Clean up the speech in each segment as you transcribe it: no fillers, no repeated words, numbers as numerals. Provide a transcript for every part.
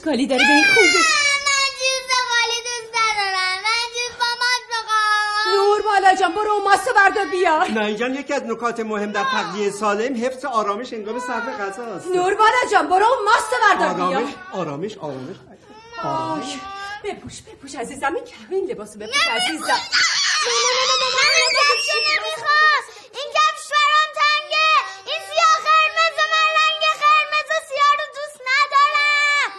اشکالی داره به این خوبه؟ من جوز خالی دوست ندارم. من جوز با ماست بخوام. نور بالا جان برو اون ماست بردار بیار. نه جان یکی از نکات مهم در تغذیه سالم حفظ آرامش هنگام صرف غذاست. نور بالا جان برو اون ماست بردار بیار. آرامش. بپوش عزیزم. این کمین لباسو بپوش عزیزم. من کفش نمیخوام. این کفش برام تنگه. این سیاه قرمز من رنگ قرمز و سیاه رو دوست ندارم.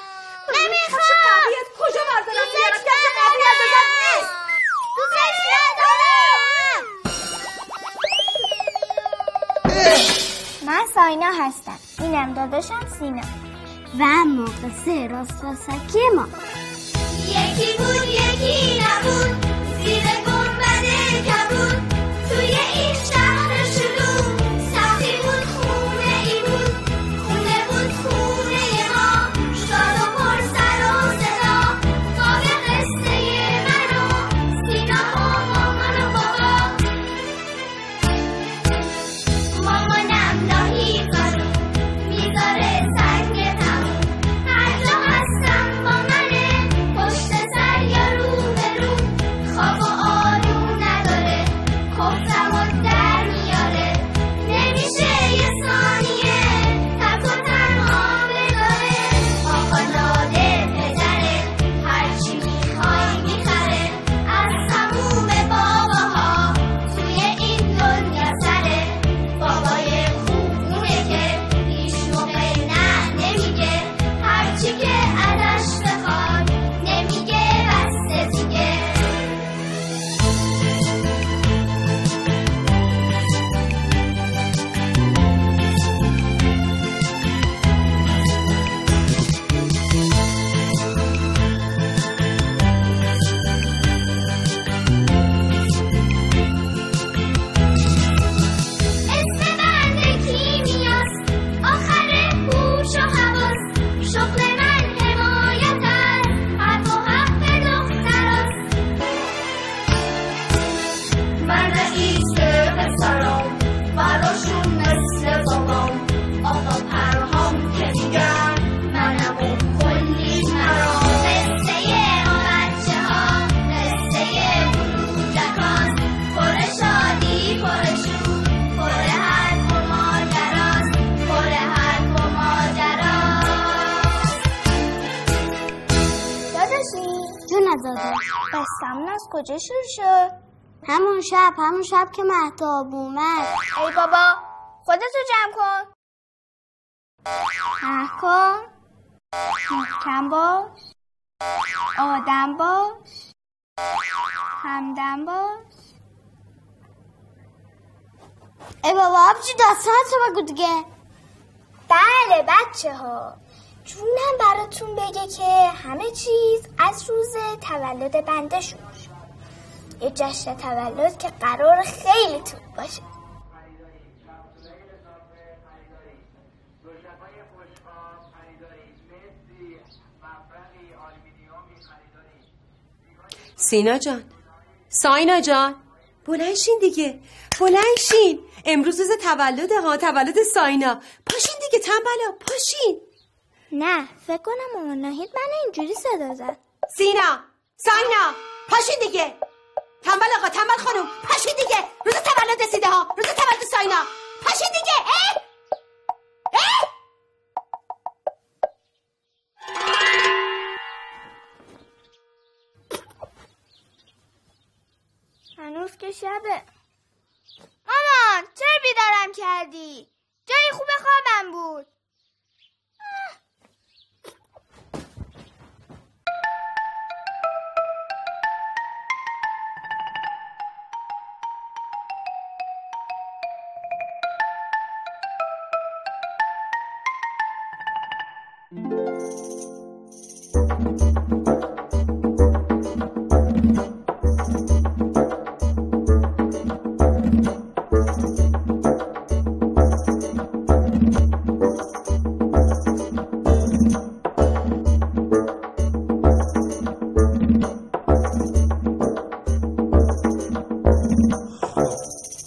نمیخوام. قویت کجا بردارم بیارم؟ کفش قویت ازت نیست. دوستش ندارم. من ساینا هستم. اینم داداشم سینا و مقصه راست واسکی ما. یکی بود یکی نبود زیر گنبد کبود توی این شهر شلوغ سختی بود خونه ای بود خونه بود خونه ما شاد و پر سر و صدا باب قصه من و سینا و مامان و بابا. مامانم لاهی کارو میذاره سنگ تموم هر جا هستم با منه پشت سر یا رو به رو خواب و آروم نداره کفتم و در میاره نمیشه یه ثانیه تک و تنها بذاره آقا نادر پدره هرچی میخوای میخره از تموم باباها توی این دنیا سره بابای خوبونه که هیچ موقع نه نمیگه هرچی که ازش بخواد نمیگه بسته دیگه. اسم بنده کیمیاست آخر هوش و حواس شغل من حمایت از حق و حق دختراست. من رئیس پسرام براشون مثل بابام آقا پرهام که میگم منم و کلی مرام قصه ما بچه ها قصه بروجکاست پر شادی پر شور پر حرف و ماجراست پر حرف و ماجراست. داداشی جون داداش قصه‌مون از کجا شروع شد؟ همون شب که مهتاب اومد. ای بابا خودتو جمع کن. کن محکم باش آدم باش همدم باش. ای بابا آبجی داستانتو بگو دیگه. بله بچه ها جونم براتون بگه که همه چیز از روز تولد بنده شروع شد. یه جشن تولد که قرار خیلی طول باشه. سینا جان ساینا جان بلند شین دیگه بلند شین. امروز روز تولده ها تولد ساینا. پاشین دیگه تنبلا پاشین. نه فکر کنم مامان ناهید من اینجوری صدا زد. سینا ساینا پاشین دیگه. تنبل آقا تنبل خانم پاشین دیگه. روز تولد رسیده ها روز تولد ساینا. پاشین دیگه. هنوز که شبه. مامان چرا بیدارم کردی؟ جای خوب خوابم بود.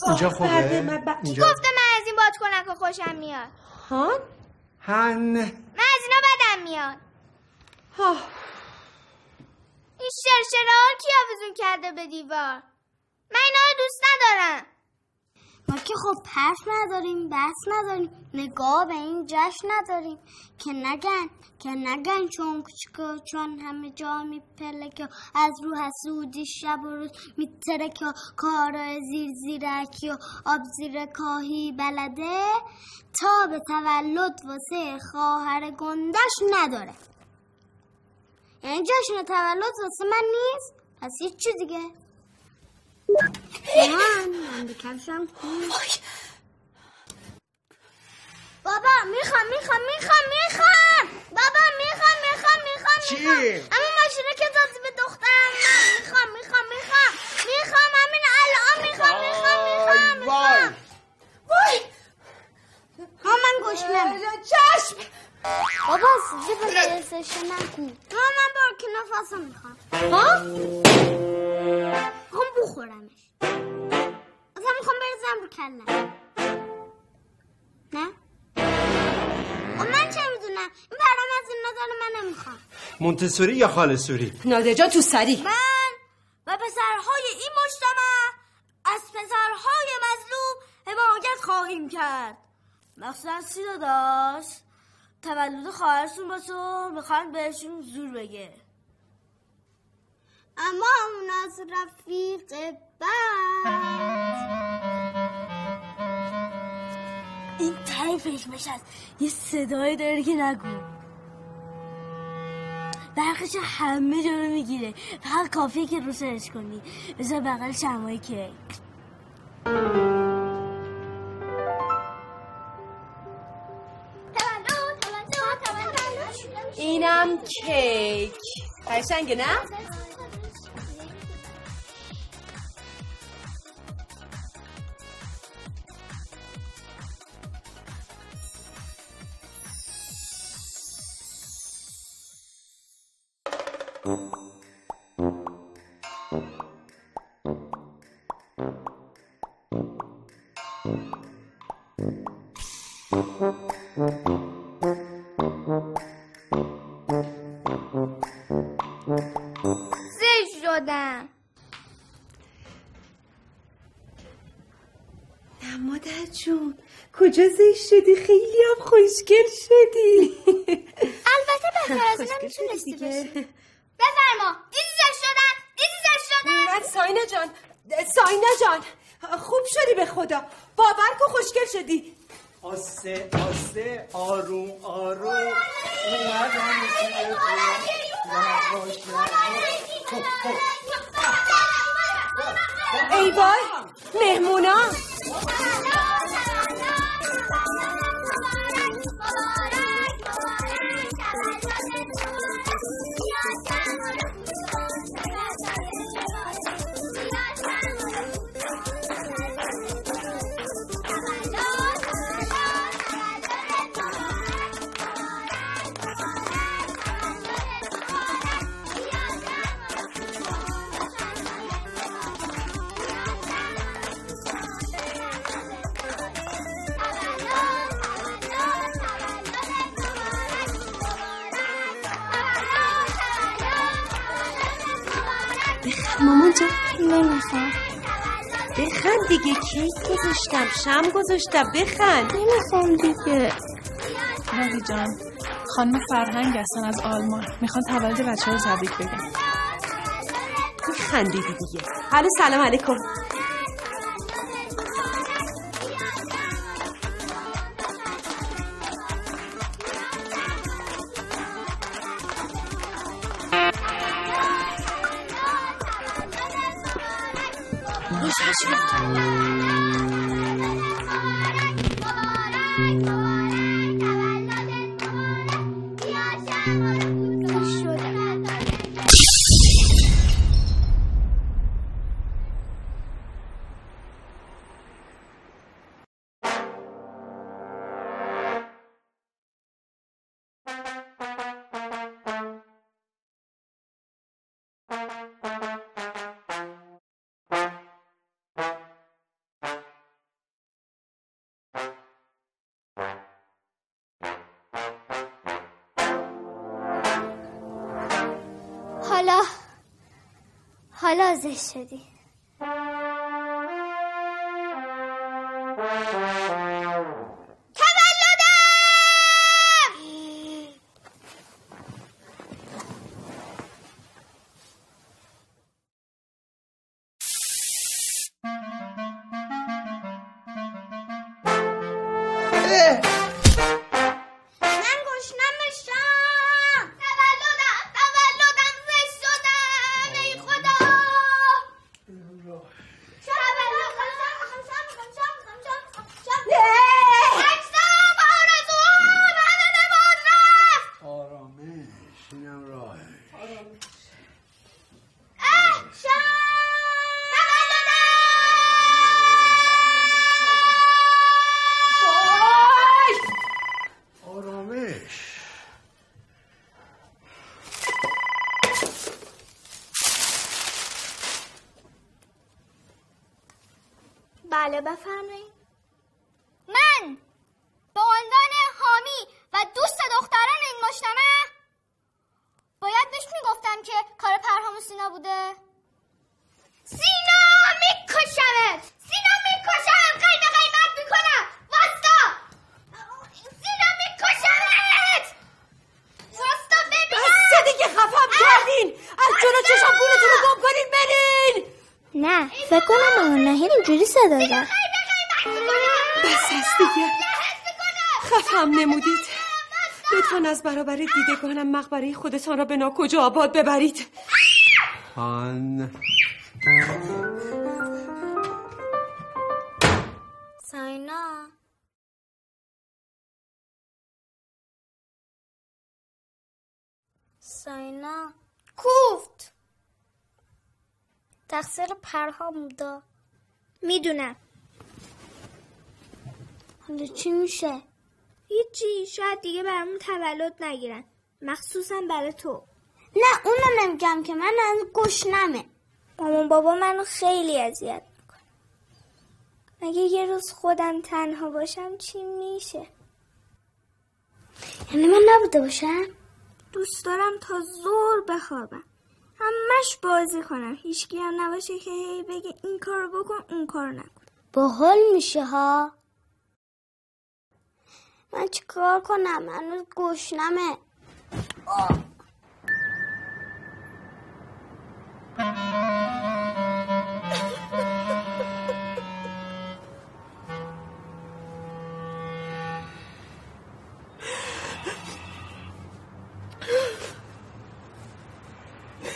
اینجا خوبه؟ اینجا گفتم من از این بادکنکا خوشم میاد. هان؟ هن من از اینا بدم میاد. این شرشره‌ها کی آویزون کرده به دیوار؟ من اینا رو دوست ندارم. ما که خب حرف نداریم، بحث نداریم، نگاه به این جشن نداریم که نگن چون کوچکو چون همه جا میپلکه از رو حسودی شب و روز میترکه کارا زیرکی و آب زیر کاهی بلده تا به تولد واسه خواهر گندش نداره. یعنی جشن تولد واسه من نیست؟ پس هیچ چی دیگه. من بکفشم بابا میخوام بابا میخوام چی؟ اما ماشینه که دادی به دخترم من میخوام همین الان میخوام وای من گشنم چشم بابا سیزی به درستش نکن من برکینا فاسو میخوام هم بخورمش اصلا میخوام بریزم رو کلم نه؟ من چه میدونم این برام از این نداره من نمیخوام. مونتسوری یا خاله‌سوری؟ نادر جان تو سری. من و پسرهای این مجتمع از پسرهای مظلوم حمایت خواهیم کرد. مخصوصا سینا داشت تولد خواهرشون باشه میخوان بهشون زور بگه اما اون از رفیق این تایی فکرمش هست یه صدایی داره که نگو برقش همه جا رو میگیره فقط کافیه که رو سرش کنی بذار بغل شمعای کیک اینم کیک قشنگه نه؟ زشت شدم نه مادر جون کجا زشت شدی خیلی هم خوشگل شدی البته بهتر از اینم میتونستی باشی بفرما دیدی زشت شدم من ساینا جان خوب شدی به خدا باور کن خوشگل شدی آسه آروم اومدم ای وای مهمونا مامان جان نمیخوام بخند دیگه کیک گذاشتم شم گذاشتم بخند نمیخوام دیگه نادی جان خانم فرهنگ هستن از آلمان میخوان تولد بچه رو تبریک بگن خندیدی دیگه الو سلام علیکم حالا زشت شدی. بله بفرمایید. من به عنوان حامی و دوست دختران این مجتمع باید بهش میگفتم که کار پرهام و سینا بوده. سینا میکشمت، سینا میکشم، قیم قیمت میکنم. واستا سینا میکشمت، واستا ببینم. بس دیگه خفم کردین، از جلو چشم بونتون رو گم کنین برین. نه فکر کنم مامان نهیر اینجوری صدا داد. بس هست دیگه، خفم نمودید. لطفاً از برابر دیدگانم مقبره خودتان را به ناکجا آباد ببرید. خان ساینا کوفت. تقصیر پرهام بوده. میدونم. حالا چی میشه؟ هیچی، شاید دیگه برامون تولد نگیرن، مخصوصا برای تو. نه اونو نمیگم که من از گشنمه. مامان بابا منو خیلی اذیت میکنه. مگه یه روز خودم تنها باشم چی میشه؟ یعنی من نبوده باشم؟ دوست دارم تا زور بخوابم، همش بازی کنم، هیچکی هم نباشه که هی بگه این کارو بکن اون کارو نکن. باحال میشه ها. من چی کار کنم؟ من گشنمه.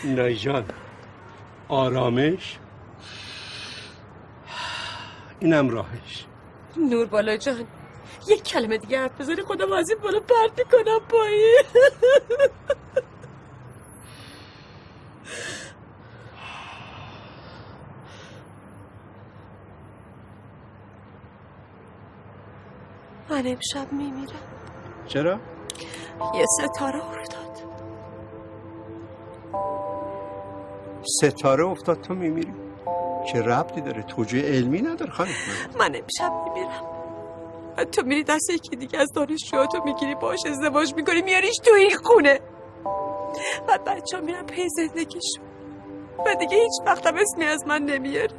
نایجان آرامش، اینم راهش. نور بالا جان یک کلمه دیگه حرف بزنی خودم از این بالا پرت میکنم پایین. من امشب میمیرم. چرا؟ یه ستاره افتاد. ستاره افتاد تو میمیری؟ چه ربطی داره؟ توجیه علمی نداره خانم. من امشب میمیرم و تو میری دست یکی دیگه از دانشجوهاتو میگیری باش ازدواج میکنی میاریش تو این خونه و بچه ها میرن پی زندگیشون و دیگه هیچ وقتم اسمی از من نمیاره.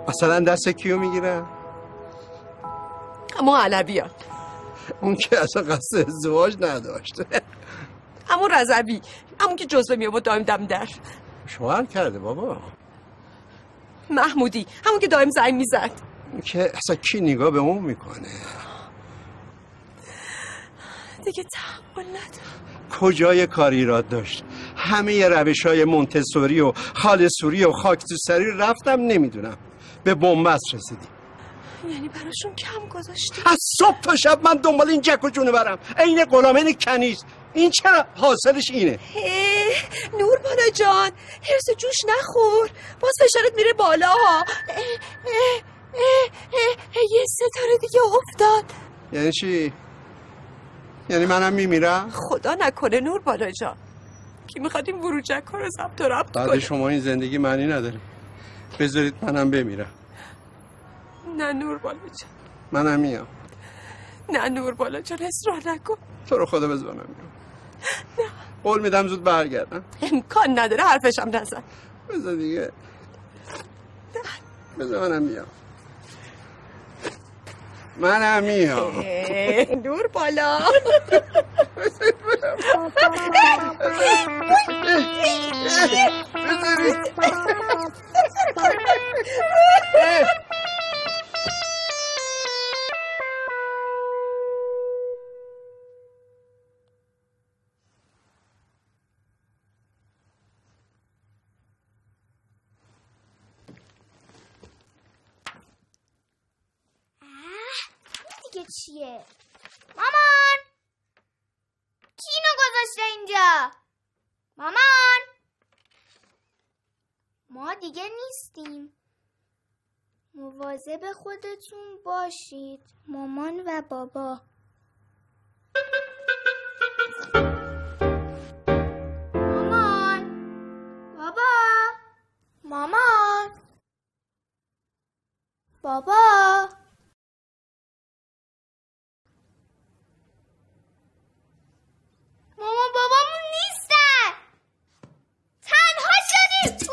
مثلا دست کیو میگیرن؟ اما علویان. اون که اصلا قصد ازدواج نداشته. اما رضوی، همون که جزوه می آورد دایم دم در. شوهر کرده بابا. محمودی، همون که دایم زنگ میزد. اون که اصلا کی نگاه به اون میکنه؟ دیگه تحمل ندارم. کجای کاری ایراد داشت؟ همه روش‌های مونتسوری و خالصوری و خاکسوسری رفتم نمیدونم به بنبست رسیدیم. یعنی براشون کم گذاشتی؟ از صبح تا شب من دنبال این جک و جونه برم، عین غلامین کنیز. این چرا حاصلش اینه؟ نور بالا جان، هرس جوش نخور، باز فشارت میره بالا. یه ستاره دیگه افتاد. یعنی چی؟ یعنی منم میمیرم؟ خدا نکنه نور بالا جان، کی میخواد این وروجک ها رو ضبط و ربط کنه؟ بعد شما این زندگی معنی نداره، بذارید منم بمیرم. نه نور بالا جان، منم میام. نه نور بالا جان، اصرار نکن. تو رو خدا بذار من میام. نه قول میدم زود برگردم. امکان نداره، حرفشم نزن. بذار دیگه، بذار منم میام. دور بالا. دیگه چیه؟ مامان! کی اینو گذاشته اینجا؟ مامان! ما دیگه نیستیم. مواظب خودتون باشید، مامان و بابا. مامان! بابا! مامان! بابا! مامان بابامون نیستن. تنها شدیم.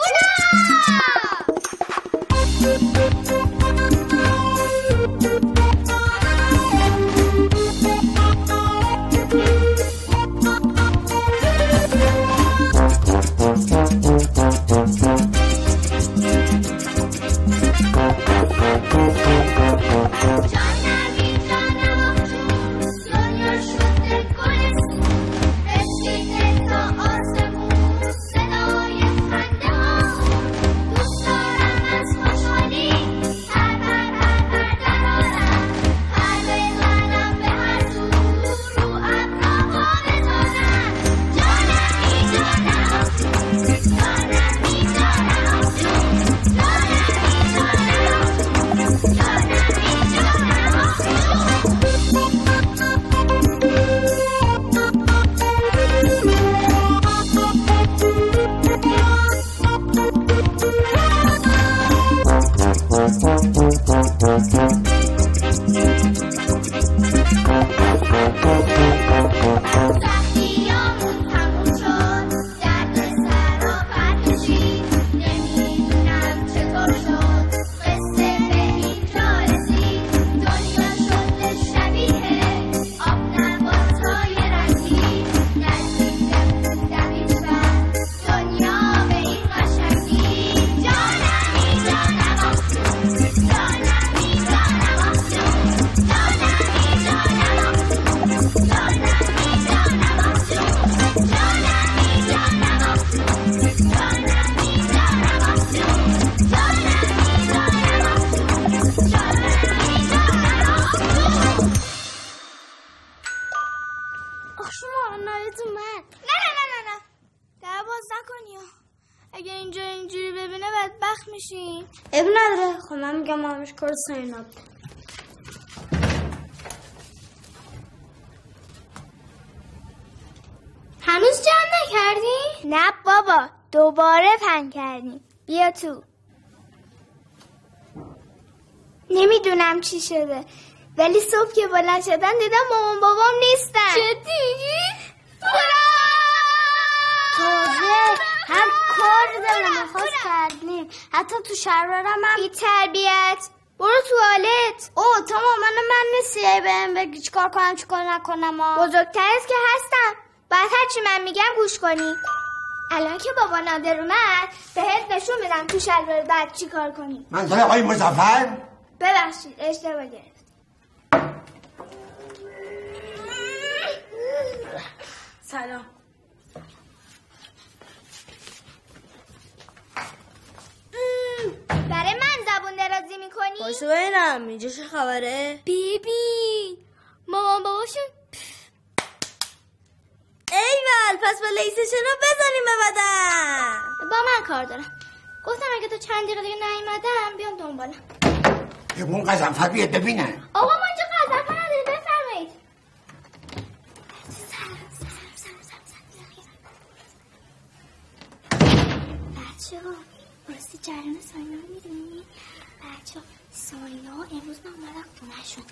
اب نداره. خب من میگم مامش کار ساینا. هنوز جمع نکردی؟ نه بابا، دوباره پن کردیم. بیا تو. نمیدونم چی شده، ولی صبح که بلند شدن دیدم مامان بابام نیستن. جدی؟ تازه هر کار دلم خواست کردیم، حتی تو شلوارم هم. بی تربیت، برو توالت. اوه تا مامان من نیستی بهم بگی چی کار کنم چی کار نکنم. بزرگتر است که هستم، بعد هرچی من میگم گوش کنی. الان که بابا نادر اومد بهت نشون میدم تو شلوار بعد چی کار کنی. منظور آقای مظفر؟ ببخشید اشتباه گرفت. سلام. برای من زبون درازی میکنی؟ باشو ببینم اینجا چه خبره؟ بیبی مامان باباشون ایول، پس با لیسشنو بزنیم ببدن. با من کار دارم. گفتم اگه تا چند دقیقه دیگه نیومدم بیام دنبالم. اون قزنفر بیاد ببینه. آقا ما اینجا قزنفر نداریم، بفرمایید. بچه‌ها راستی جریان ساینا رو میدونی؟ بچه‌ها ساینا امروز من اومدم خونه‌شون،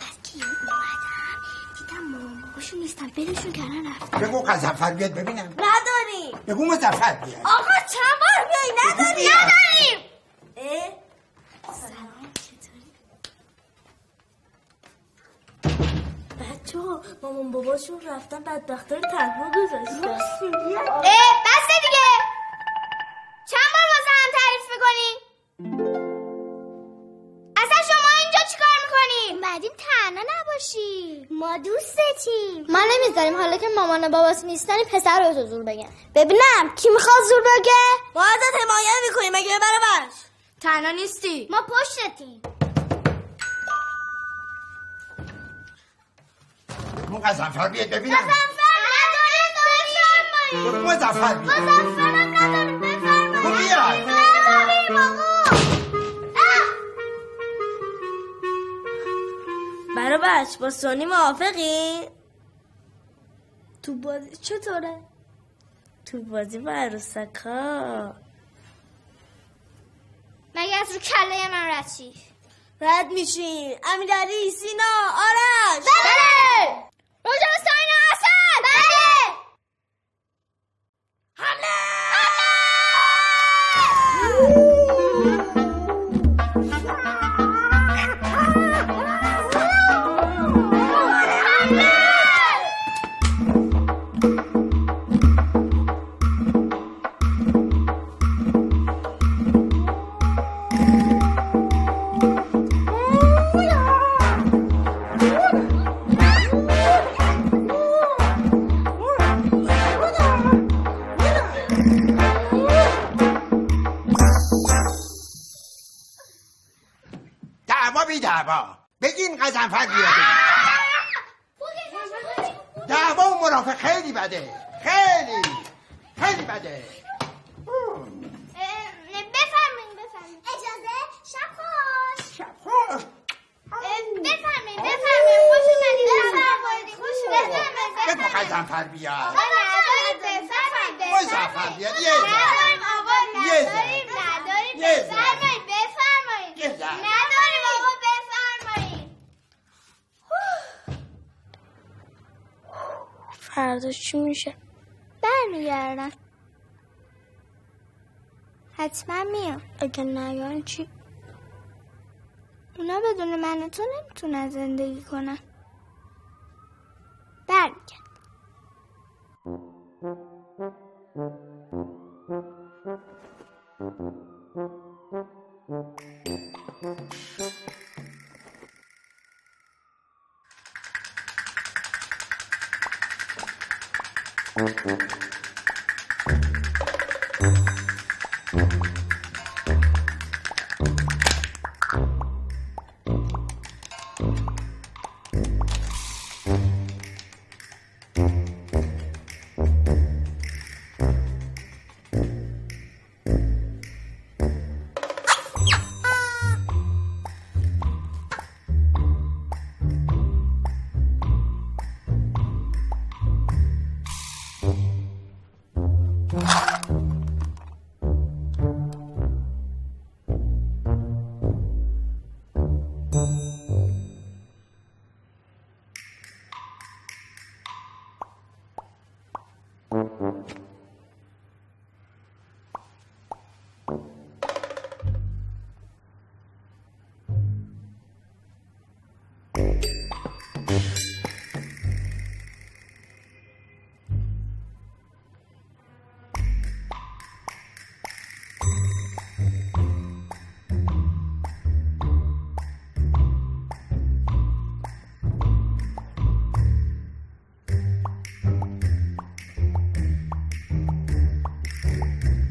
بعد که اومدم دیدم گفتم مامان باباشون نیستن ولشون کردن رفتن. بگو غضنفر بیاد ببینم. نداریم. بگو مظفر بیاد. آقا چند بار بیایی نداریم. سلام چطوری؟ بچه‌ها مامان باباشون رفتن بدبختا رو تنها گذاشتن. بس دیگه چند بار واسه هم تعریف میکنی؟ اصلا شما اینجا چیکار میکنی؟ اومدیم تنها نباشی، ما دوستتیم. ما نمیذاریم حالا که مامان و بابات نیستن پسر رو زور بگن. ببینم کی میخواد زور بگه؟ ما ازت حمایت میکنیم مگه برابر تنها نیستی. ما پشتتیم. بگو غضنفر بیاد ببینم. نداریم بگو مظفر بیاد. مظفرم نداریم بفرمایید. بگو بیاد. نداریم آقا. برابرش با سونی موافقی؟ تو بازی چطوره؟ تو بازی با عروسکا مگه از رو کله من رد چی؟ رد میشین امیرعلی، سینا، آرش. بله. روژا ساینا اصل. بله. دعوا بگین غضنفر بیاد. دعوا و مرافق خیلی بده، خیلی بده. بفرمایید اجازه شب خوش. بفرمایید خوش اومدید. بگو غضنفر بیاد. مظفر بیاد. فردا چی میشه؟ برمیگردن. حتما میام. اگه نیان چی؟ اونا بدون من و تو نمیتونن زندگی کنن. برمیگردن.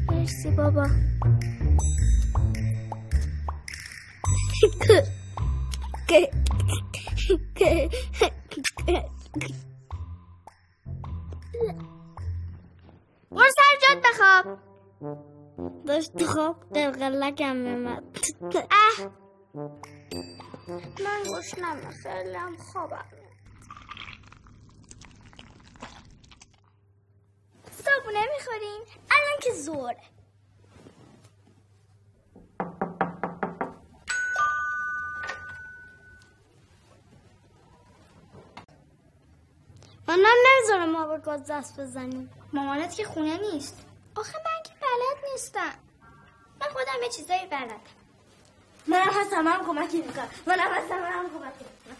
مرسی بابا. برو سر جات بخواب. داشت تو خواب قلقلکم میمد. من گوشنمه خیلی هم خوابم. صابونه میخورین؟ الان که زوره. نذاره ما با گاز دست بزنیم. مامانت که خونه نیست. آخه من که بلد نیستم. من خودم یه چیزایی بلدم. منم هستم کمکی میکنم. منم کمکی میکنم.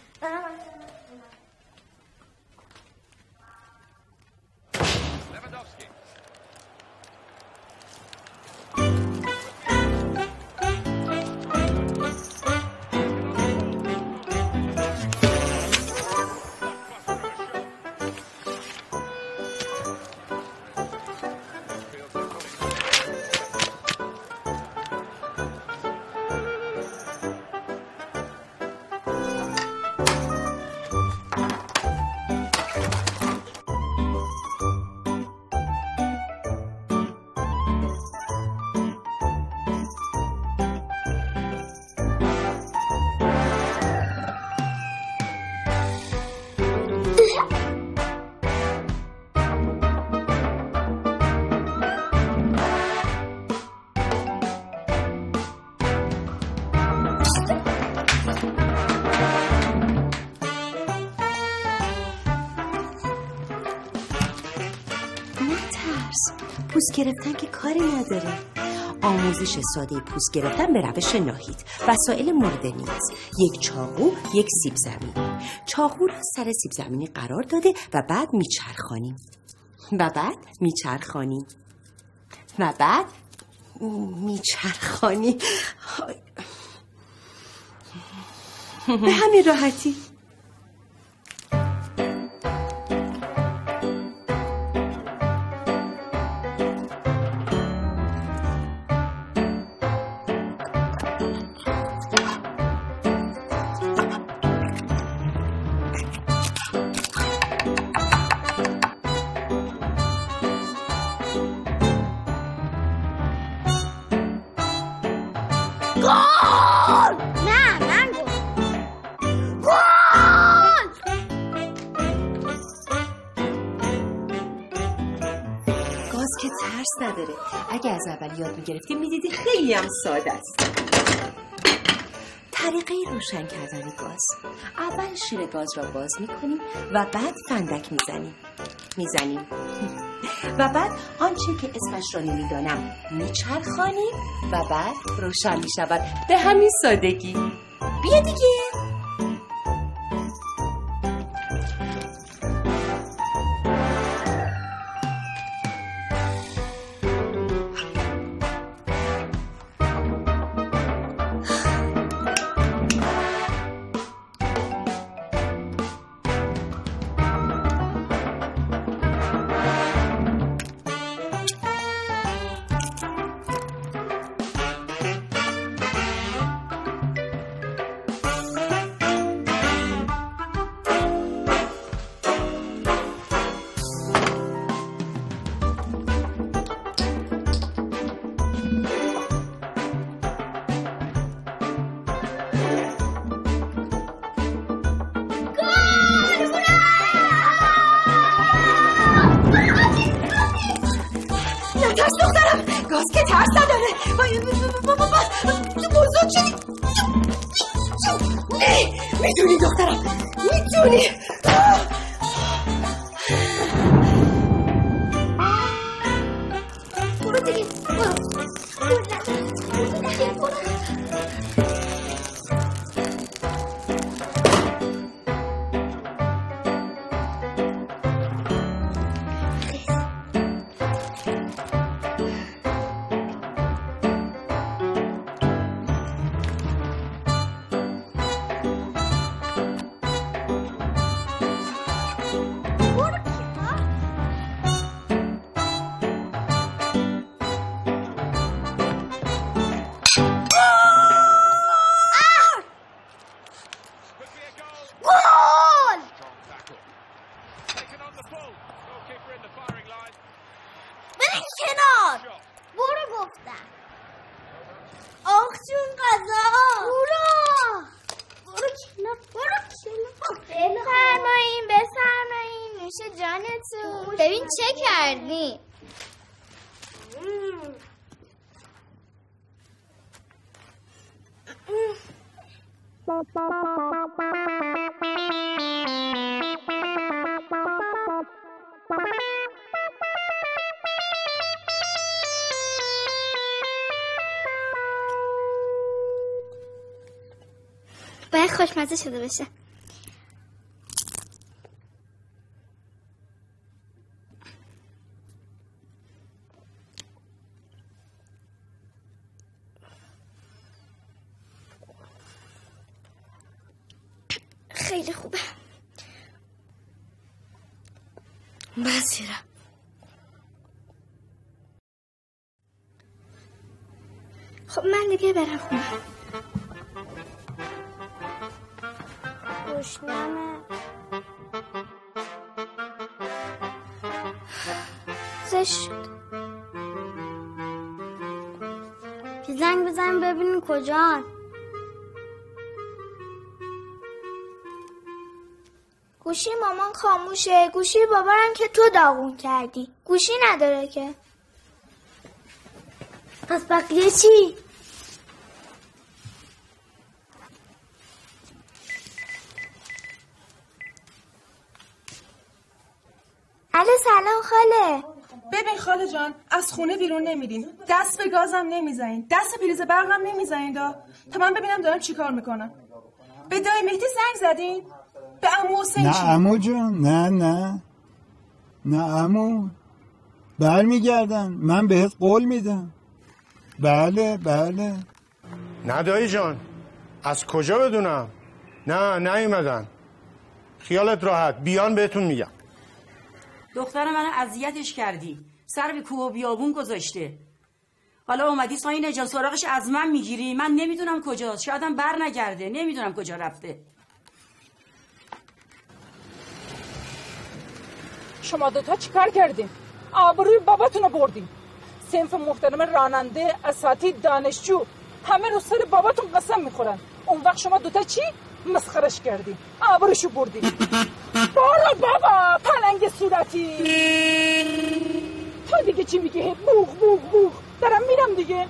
پوست گرفتن که کاری نداره. آموزش ساده پوست گرفتن به روش ناهید. وسایل مورد نیاز: یک چاقو، یک سیب زمینی. چاقو را سر سیب زمینی قرار داده و بعد میچرخانیم به همین راحتی. نداره. اگه از اول یاد میگرفتی میدیدی خیلی هم ساده است. طریقه روشن کردن گاز: اول شیر گاز را باز میکنیم و بعد فندک میزنیم و بعد آنچه که اسمش را نمیدانم میچرخانیم و بعد روشن میشود. به همین سادگی. بیا دیگه. ترس دخترم، گاز که ترس نداره. بزرگ شدی. نه میدونی دخترم، میدونی. برو دیگه، برو. ببین چه کردی. چای خوشمزه شده بشه. خیلی خوبه. بسیرم. خب من دیگه برم خونه. گشنمه. زشت شد. زنگ بزن ببینیم کجان. گوشی مامان خاموشه. گوشی بابارم که تو داغون کردی. گوشی نداره که. پس بقیه چی؟ الو سلام خاله. ببین خاله جان، از خونه بیرون نمیرین، دست به گازم نمیزنین، دست پریز برقم نمیزنین تا من ببینم دارم چیکار میکنم. به دای مهدی زنگ زدین؟ به عمو حسین نه عمو جون، نه عمو، برمیگردن، من بهت قول میدم. بله. نه دایی جان، از کجا بدونم؟ نه نیومدن. خیالت راحت، بیان بهتون میگم. دختر من اذیتش کردی، سر به کوه و بیابون گذاشته. حالا اومدی ساین جان سراغش از من میگیری؟ من نمیدونم کجاست، شایدم بر نگرده، نمیدونم کجا رفته. شما دوتا چیکار کردین؟ آبروی باباتونو بردین. صنف محترم راننده، اساتید، دانشجو همه رو سر باباتون قسم میخورن. اون وقت شما دوتا چی؟ مسخرش کردین، آبروشو بردین. برو بابا پلنگ صورتی. تو دیگه چی میگی؟ بوغ دارم میرم دیگه.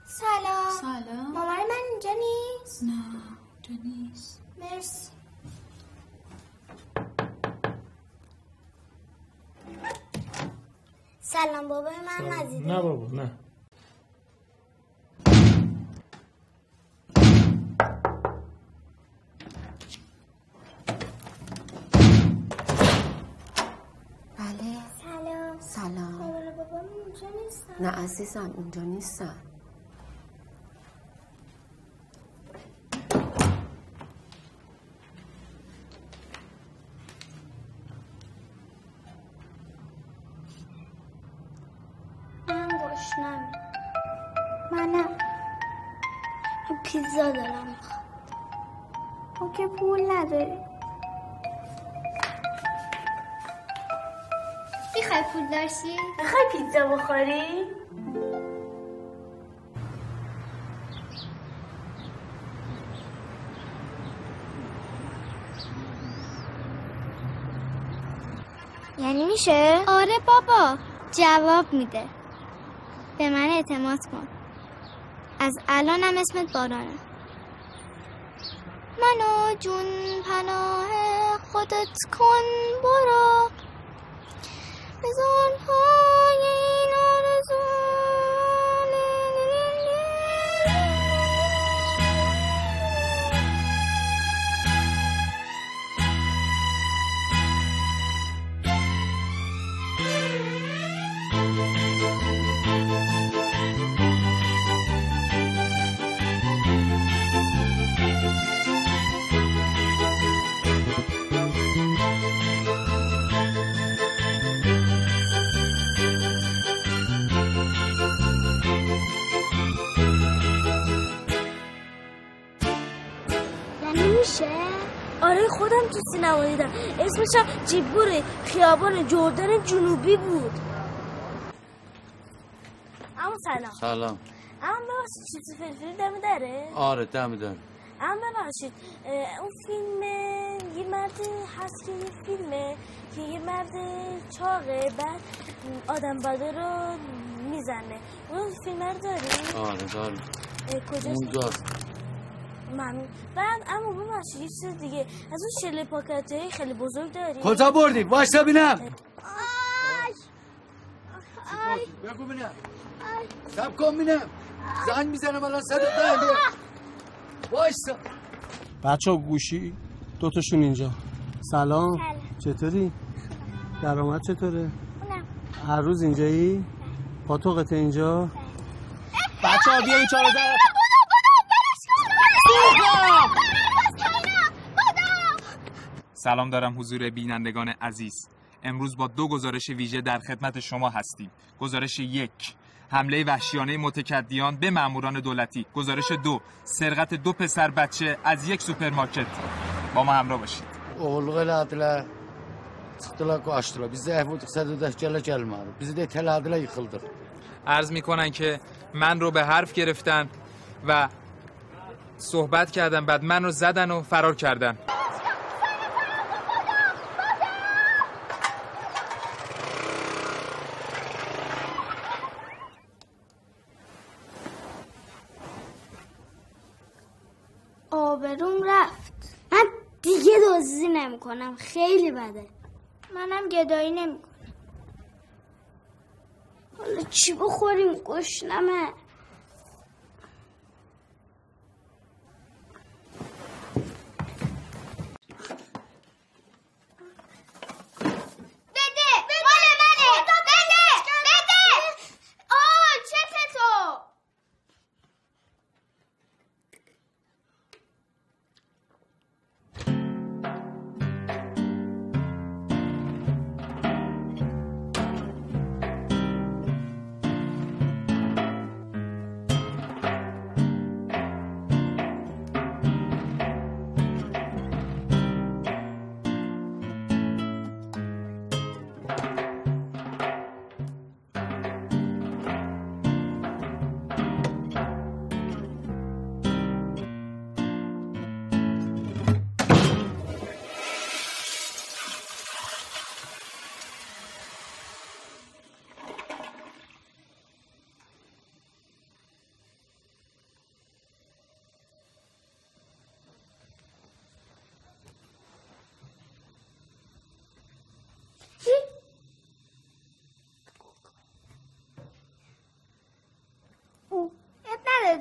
سلام. مامان من اینجا نیست؟ نه اینجا نیست. مرسی. سلام بابای من ندیده؟ نه بابا نه. بله. سلام. مامان بابام اینجا نیستن؟ نه عزیزم اینجا نیستن. منم پیزا دارم میخواد. ما که پول نداری. میخوای پول داشتی؟ میخوای پیزا بخوری؟ یعنی میشه؟ آره بابا جواب میده. به من اعتماد کن. از الانم اسمت بارانه. منو جون پناه خودت کن برو. بزن پای این آرزو. آره خودم تو سینما دیدم. اسمش هم جیبور خیابان جردن جنوبی بود. اما سلام. اما ببخشید چیزی فلفلی دمی داره؟ آره دمی داره. اما ببخشید اون فیلم یه مرد هست که یه فیلمه که یه مرد چاقه بعد آدم باده رو میزنه. اون فیلم رو داری؟ آره داری. کجاست؟ اونجاست. ممنون. بعد اما ببخشید یه چیز دیگه، از اون شله پاکت‌های خیلی بزرگ داری؟ کجا بردی؟ واسه ببینم. بگو بینم سب کن بینم زنگ میزنم الان صدق بیا وایسا بچه ها گوشی دوتاشون اینجا. سلام چطوری؟ درآمد چطوره؟ هر روز اینجایی؟ پاتوقت اینجا؟ بچه ها بیاین 14 سلام دارم حضور بینندگان عزیز. امروز با 2 گزارش ویژه در خدمت شما هستیم. گزارش 1 حمله وحشیانه متکدیان به ماموران دولتی. گزارش 2 سرقت 2 پسر بچه از یک سوپرمارکت. با ما همراه باشید. Oğulluq elədilər, çıxdılar, qaçdılar. Biz zəh vurduq, sədədək gəlmədi. Bizi də itələdilər, yıxıldıq. عرض میکنن که من رو به حرف گرفتن و صحبت کردن، بعد من رو زدن و فرار کردن. آبروم رفت. من دیگه دزدی نمی‌کنم، خیلی بده. منم گدایی نمی‌کنم. حالا چی بخوریم؟ گشنمه.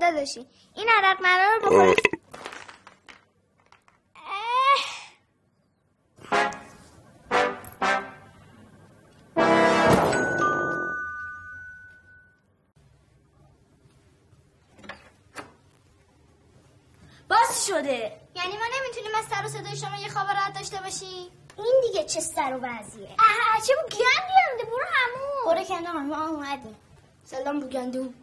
داداشی این عرق مرا رو بخور. باز شده. یعنی ما نمیتونیم از سر و صدای شما یه خبر راحت داشته باشیم؟ این دیگه چه سر و وضعیه؟ چه بگنده برو همون. برو کنار ما اومدیم. سلام بگندم.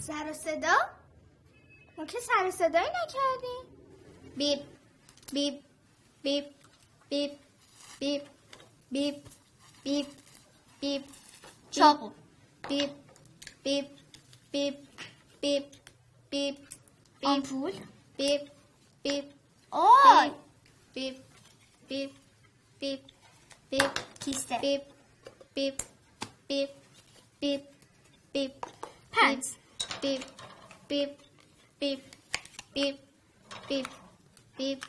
سر و صدا؟ ما که سر و صدایی نکردیم. بیب بیب بیب بیب بیب بیب بیب بیب چاقو بیب بیب بیب بیب بیب آمپول بیب بیب آی بیب بیب بیب بیب کیسه بیب بیب بیب بیب بیب پنس بیب بیب بیب بیب بیب بیب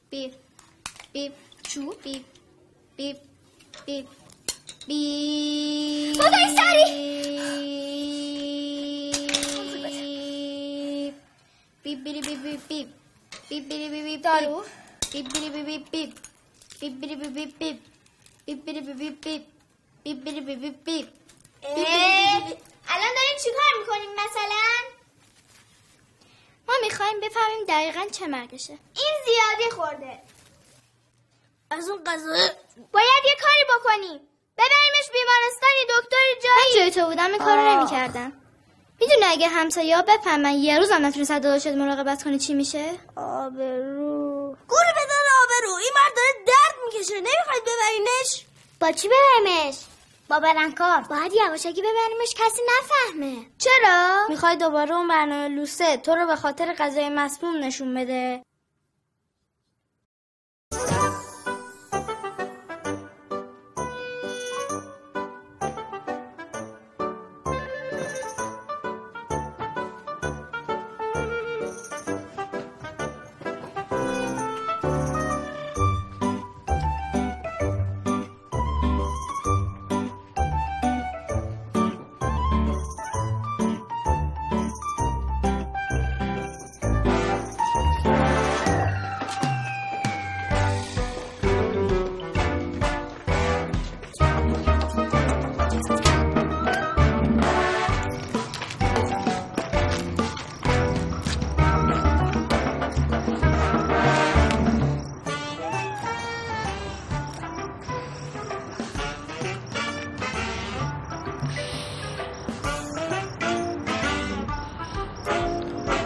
بیب بیب چوب بیب بیب بیب بیب خدای سری بیب بیب بیب بیب بیب بیب بیب بیب دارو بیب بیب بیب بیب بیب بیب بیب بیب بیب بیب بیب بیب بیب بیب بیب بیب الان داریم چی کار میکنیم مثلا؟ ما میخوایم بفهمیم دقیقا چه مرگشه. این زیادی خورده. از اون قضا باید یه کاری بکنیم. ببریمش بیمارستانی دکتری جایی. جای تو بودم این کارو نمی‌کردم. میدونی اگه همسایه‌ها بفهمن یه روز هم نتونی داداشت مراقبت کنی چی میشه؟ آبرو. گول بدن آبرو. این مرد داره درد میکشه. نمیخواید ببرینش؟ با چی ببریمش؟ با برنکار. باید یواشکی ببریمش کسی نفهمه. چرا؟ میخوای دوباره اون برنامه لوسه تو رو به خاطر غذای مسموم نشون بده؟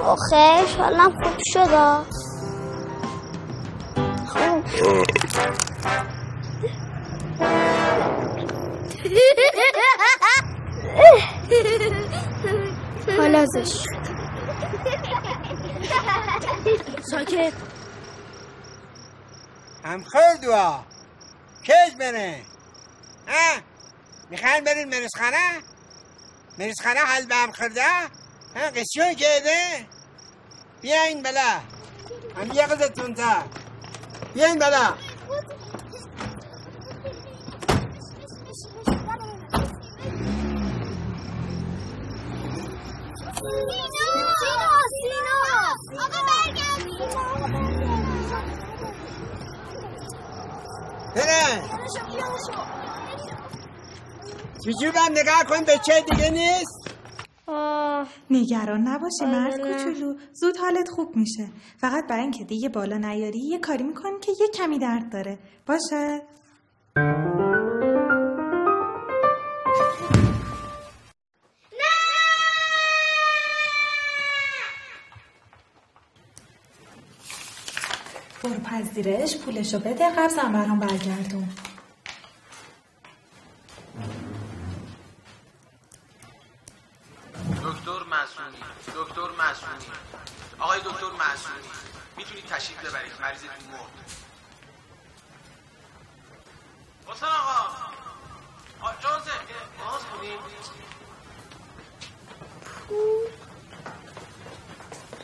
آخش حالم خوب شد. خوب حالا ازش ساکت. هم خور دعا کش بره. ها میخواین برین مریضخانه حل به هم خورده. ها قسیون کرده. بیاین بلا هم یه قضتون تا بیاین بلا. سینا آقا برگرد. برن جوجوبم نگاه کن به چه دیگه نیست. نگران نباشی مرد کوچولو، زود حالت خوب میشه. فقط برای اینکه دیگه بالا نیاری یه کاری میکنیم که یه کمی درد داره باشه. برو پذیرش پولشو بده قبضم برام برگردون. دکتر معصومی آقای دکتر معصومی میتونید تشریف ببرید مریضتون مرد. حسن آقا جازه باز کنیم.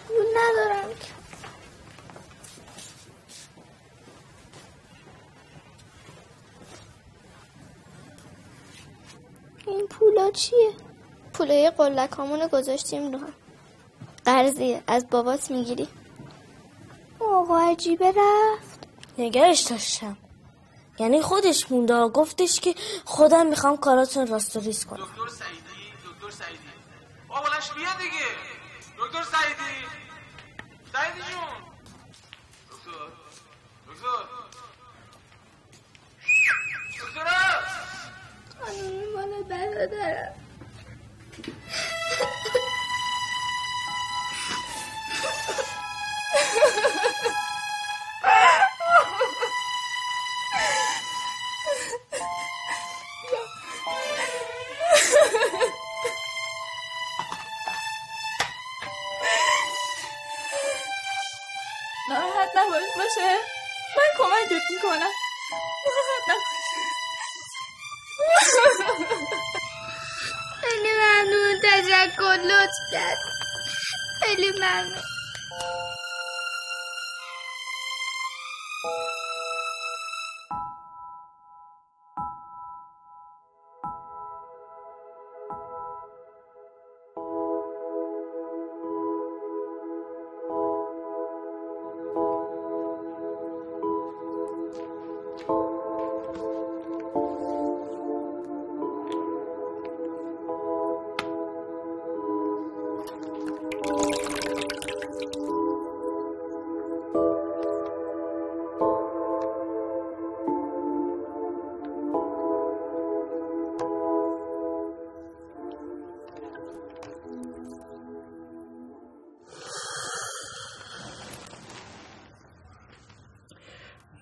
پول ندارم. این پولا چیه؟ پولای قلکامونو گذاشتیم رو هم. قرضیه از بابات میگیری. آقا عجیبه رفت. نگرش داشتم یعنی خودش مونده. گفتش که خودم میخوام کاراتون راست و ریز کنم. دکتر سعیدی بابا بلنش بیا دیگه. دکتر سعیدی جون. دکتر خانم مال برادرم. ناراحت نباش باشه من کمکت میکنم. ناراحت نباش. خیلی ممنون تشکر لطف کرد. خیلی ممنون.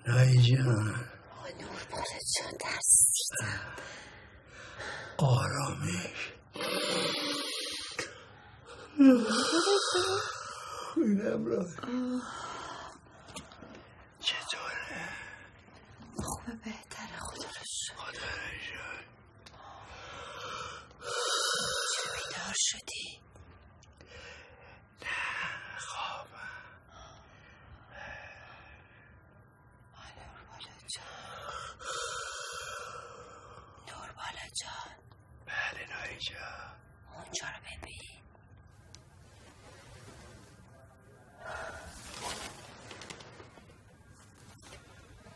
نایی جان نوربارت جان ترسیدم. آرامش اینم را چطوره؟ خوبه بهتره خدا رو شکر. چرا بیدار شدی؟ نه خوابم. نوربالا جان بله نایی جان اونجا رو ببین.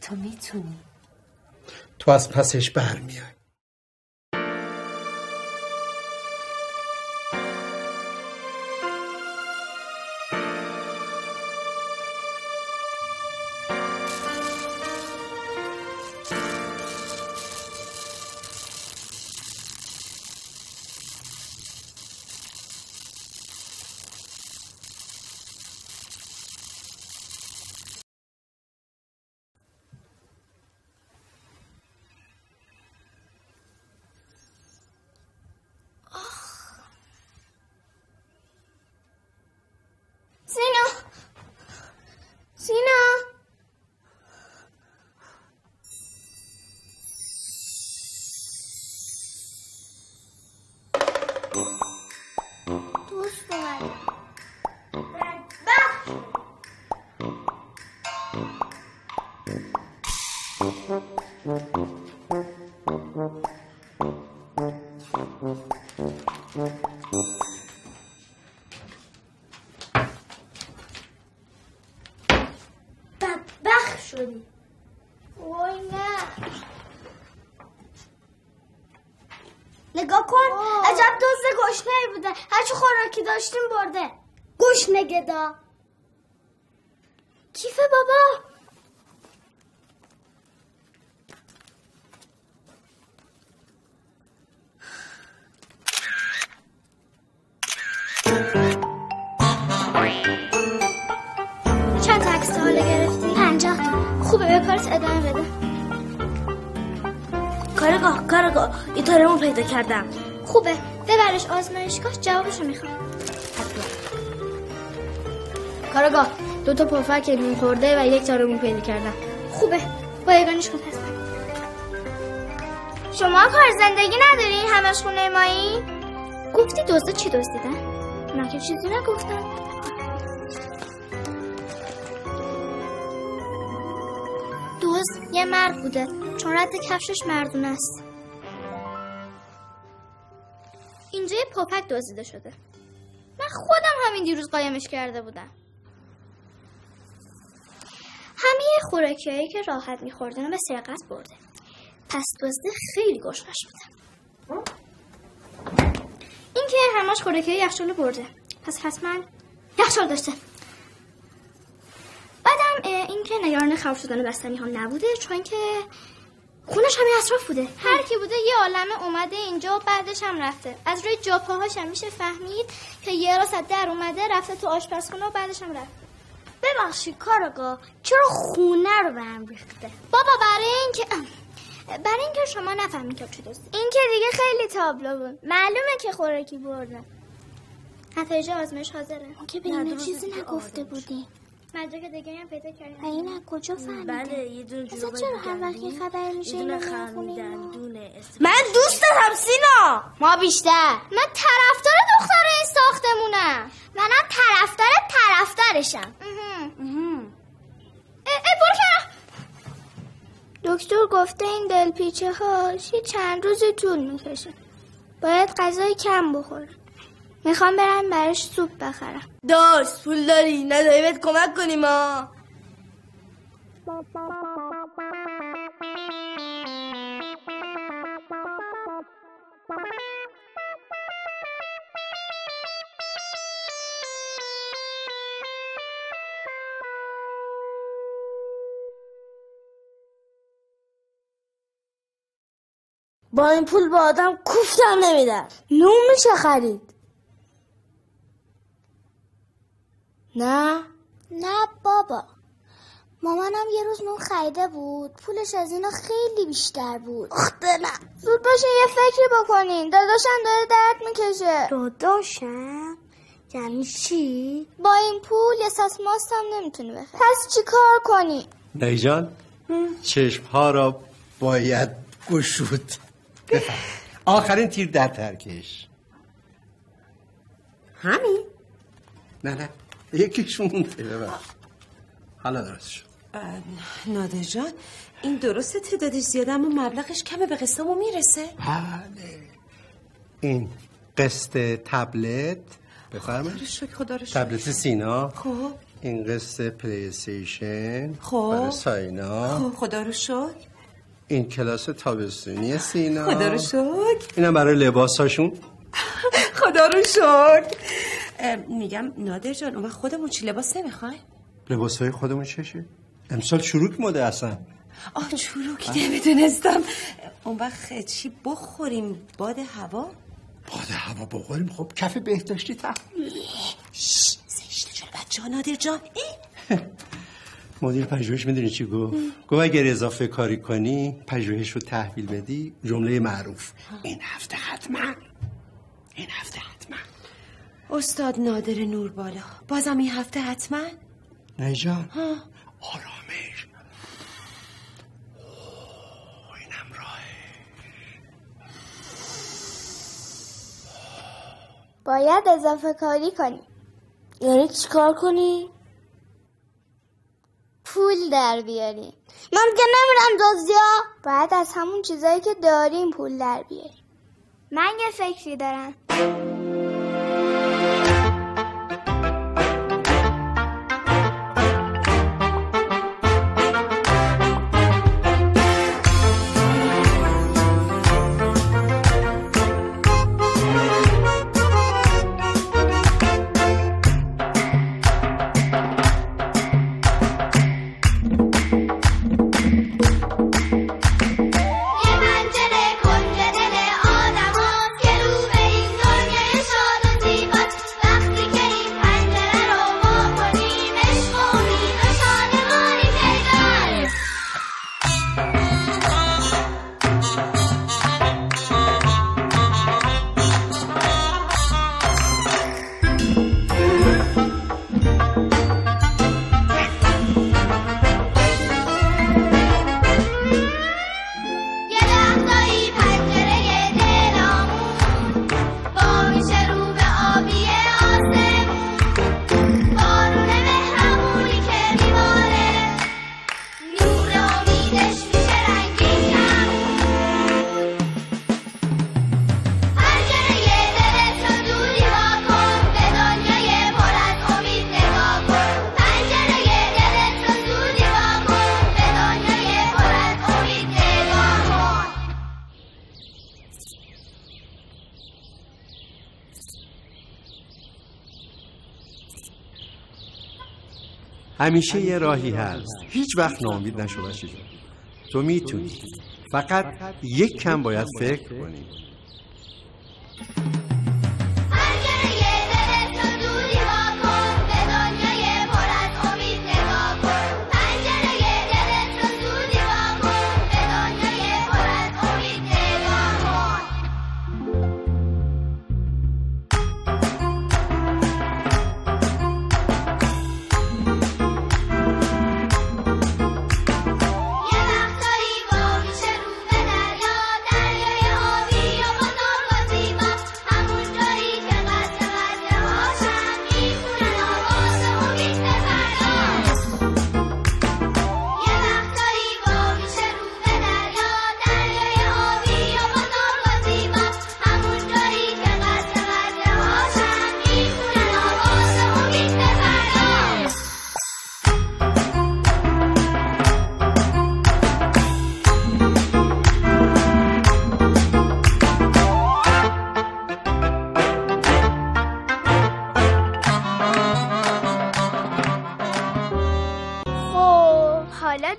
تو میتونی. تو از پسش برمیای. بدبخت شدی. وای نه. نگاه کن. عجب دزد گشنه‌ای بوده. هرچی خوراکی داشتیم برده. گشنه گدا. کیفه بابا؟ چند عکس تا حالا گرفتی؟ 50 تا. خوبه به کارت ادامه بده. کارگاه ایتارمو پیدا کردم. خوبه ببرش آزمایشگاه، جوابشو میخوام. کارگاه 2 تا پفک لیمون خورده و 1 تارمون پیدا کردم. خوبه بایگانیش کن. پس شما کار زندگی ندارین؟ همش خونه مایی؟ گفتی دزد چی دزدیدن؟ من که چیزی نگفتم. دزد یه مرد بوده چون رد کفشش مردونه است. اینجا یه پفک دزدیده شده. من خودم همین دیروز قایمش کرده بودم. همه خوراکیایی که راحت می‌خوردن به سرقت برده. پس دزد خیلی گشنش بوده. این که همش خوراکی یخچال برده. پس حتما یخچال داشته. بعدم این که نگران خراب شدن بستنی ها نبوده چون که خونش همه اطراف بوده. هر کی بوده یه عالمه اومده اینجا و بعدش هم رفته. از روی جاپاهاش هم میشه فهمید که یه راست در اومده رفته تو آشپزخونه و بعدش هم رفته. ببخشید کارگاه چرا خونه رو به هم ریخته؟ بابا برای اینکه شما نفهمید که چی دوست. این که دیگه خیلی تابلو بود. معلومه که خوراکی برده. نتایج آزمایش حاضره. که به این چیزی نگفته بودی. مدرک دیگه هم پیدا کردیم. این از کجا فهمیده؟ بله یه دونه جورابای چرا هر وقت یه خبر میشه یه دونه خمیدن من دوست دارم سینا. ما بیشتر. من طرفدار دختر این ساختمونم. منم طرفدارشم. برو کنم. دکتر گفته این دلپیچه هاش یه چند روز طول میکشه. باید غذای کم بخوره. میخوام برم براش سوپ بخرم. داشت پول داری نداری بهت کمک کنیم ها. با این پول با آدم کوفتم نمیدن. نون میشه خرید. نه بابا مامانم یه روز نون خریده بود پولش از اینا خیلی بیشتر بود. اخته نه زود باشین یه فکری بکنین. داداشم داره درد میکشه. داداشم؟ یعنی چی؟ با این پول یه ساس ماست هم نمیتونی بخری. پس چی کار کنی؟ دایی جان چشمها را باید گشود. آخرین تیر در ترکش. همین؟ نه یکیشون ببخش. حالا درست شد. نادر جان این درسته تعدادش زیاده اما مبلغش کمه به قسطمون میرسه؟ بله این قسط تبلت بفرمایید. خدا رو شکر. تبلت سینا. خب این قسط پلی استیشن خب برای ساینا. خب خدا رو شکر. این کلاس تابستونی سینا. خدا رو شکر. اینم برای لباساشون. خدا رو شکر. میگم نادر جان اون خودمون چی لباس نمیخوایم؟ لباسای خودمون چشه؟ امسال چروک مده اصلا. چروک نمیدونستم. اون وقت چی بخوریم؟ باد هوا بخوریم. خب کف بهداشتی تحویل. زشته جون بچه ها نادر جان. مدیر پژوهش میدونی چی گفت؟ گفت اگر اضافه کاری کنی پژوهش رو تحویل بدی جمله معروف این هفته حتما. استاد نادر نوربالا بازم این هفته حتما؟ نه جان آرامش. اینم راهه. باید اضافه کاری کنی. یعنی چی کار کنی؟ پول در بیاری. من که نمیرم دزدیا. باید از همون چیزایی که داریم پول در بیاری. من یه فکری دارم. همیشه یه راهی هست. هیچ وقت ناامید نشو بچه جان. تو میتونی. فقط یک کم باید فکر کنی.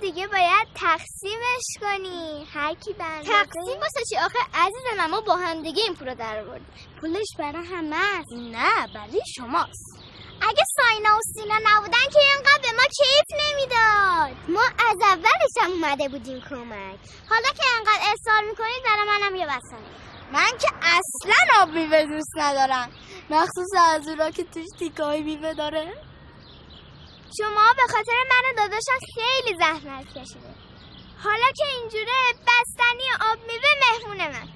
دیگه باید تقسیمش کنی. هر کی بنده تقسیم واسه چی آخه عزیزم؟ ما با هم دیگه این پولو در آوردیم. پولش برای همه است. نه برای شماست. اگه ساینا و سینا نبودن که اینقدر به ما کیف نمیداد. ما از اولش هم اومده بودیم کمک. حالا که اینقدر اصرار میکنید برای منم یه بسنه. من که اصلا آب میوه دوست ندارم، مخصوص از اونها که توش تیکای میوه داره. شما به خاطر من و داداشم خیلی زحمت کشیده. حالا که اینجوره بستنی آب میوه مهمون من.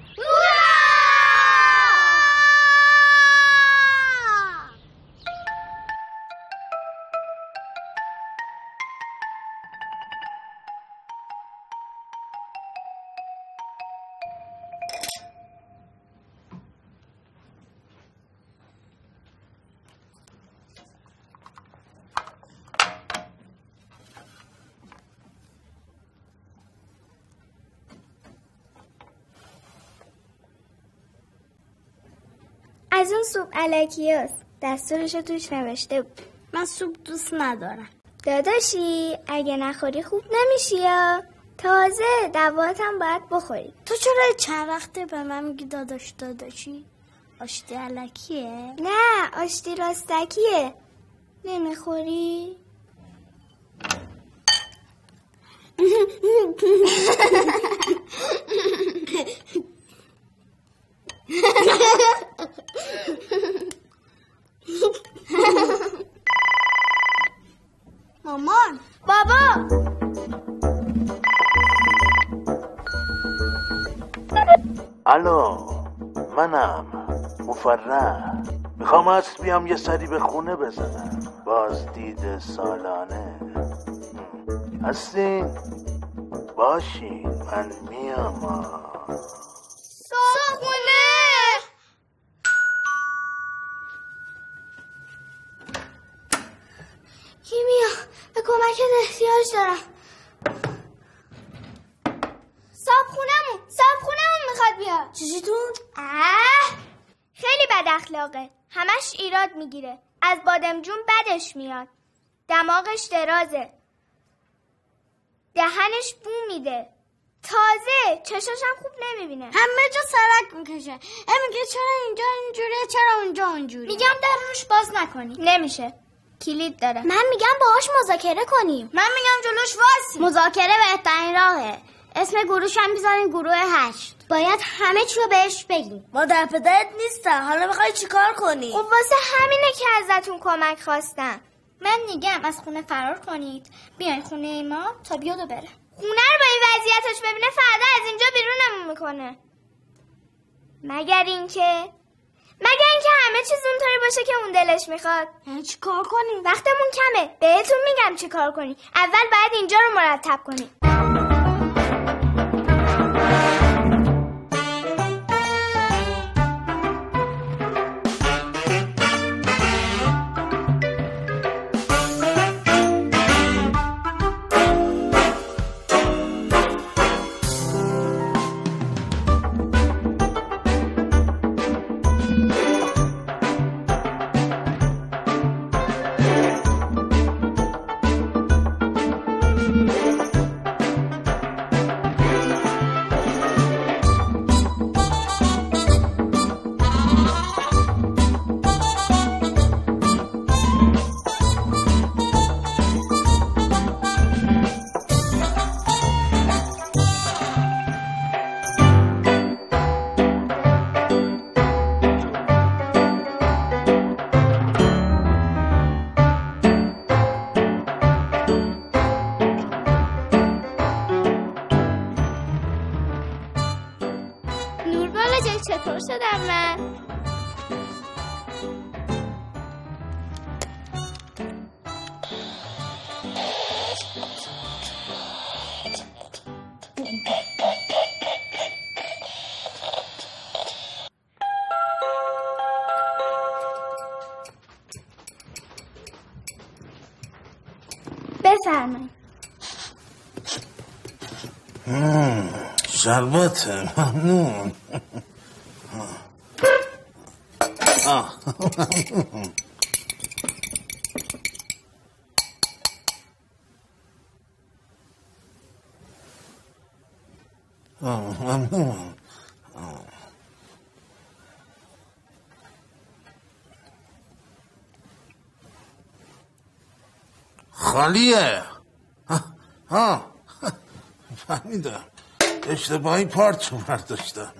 از اون سوپ الکی هست. دستورش توش نوشته بود. من سوپ دوست ندارم. داداشی اگه نخوری خوب نمیشی یا تازه دواتم باید بخوری. تو چرا چند وقته به من میگی داداشی؟ آشتی الکیه؟ نه آشتی راستکیه. نمیخوری؟ مامان بابا الو منم مفرح، میخوام اصل بیام یه سری به خونه بزنم. بازدید سالانه هستین؟ باشین من میام. صبحونه کیمیا به کمکت احتیاج دارم. صابخونمون میخواد بیاد. چیزیتون؟ خیلی بد اخلاقه. همش ایراد میگیره. از بادمجون بدش میاد. دماغش درازه. دهنش بو میده. تازه چشاشم خوب نمیبینه. همه جا سرک میکشه. میگه چرا اینجا اینجوریه چرا اونجا اونجوری. میگم در روش باز نکنی. نمیشه. کلید داره. من میگم باهاش مذاکره کنیم. من میگم جلوش واسی. مذاکره بهترین راهه. اسم گروهش هم میذاریم گروه 8. باید همه چیو بهش بگیم. ما در پدرت نیستن. حالا میخوای چیکار کنی؟ خب واسه همینه که ازتون کمک خواستم. من میگم از خونه فرار کنید. بیاین خونه ما تا بیاد و بره. خونه رو با این وضعیتش ببینه فردا از اینجا بیرونمون میکنه. مگر اینکه همه چیز اونطوری باشه که اون دلش میخواد. چی کار کنیم؟ وقتمون کمه. بهتون میگم چی کار کنیم. اول باید اینجا رو مرتب کنیم. بفرمایید. شربته، ممنون. ممنون. خالیه. فهمیدم، اشتباهی پارچه برداشتم.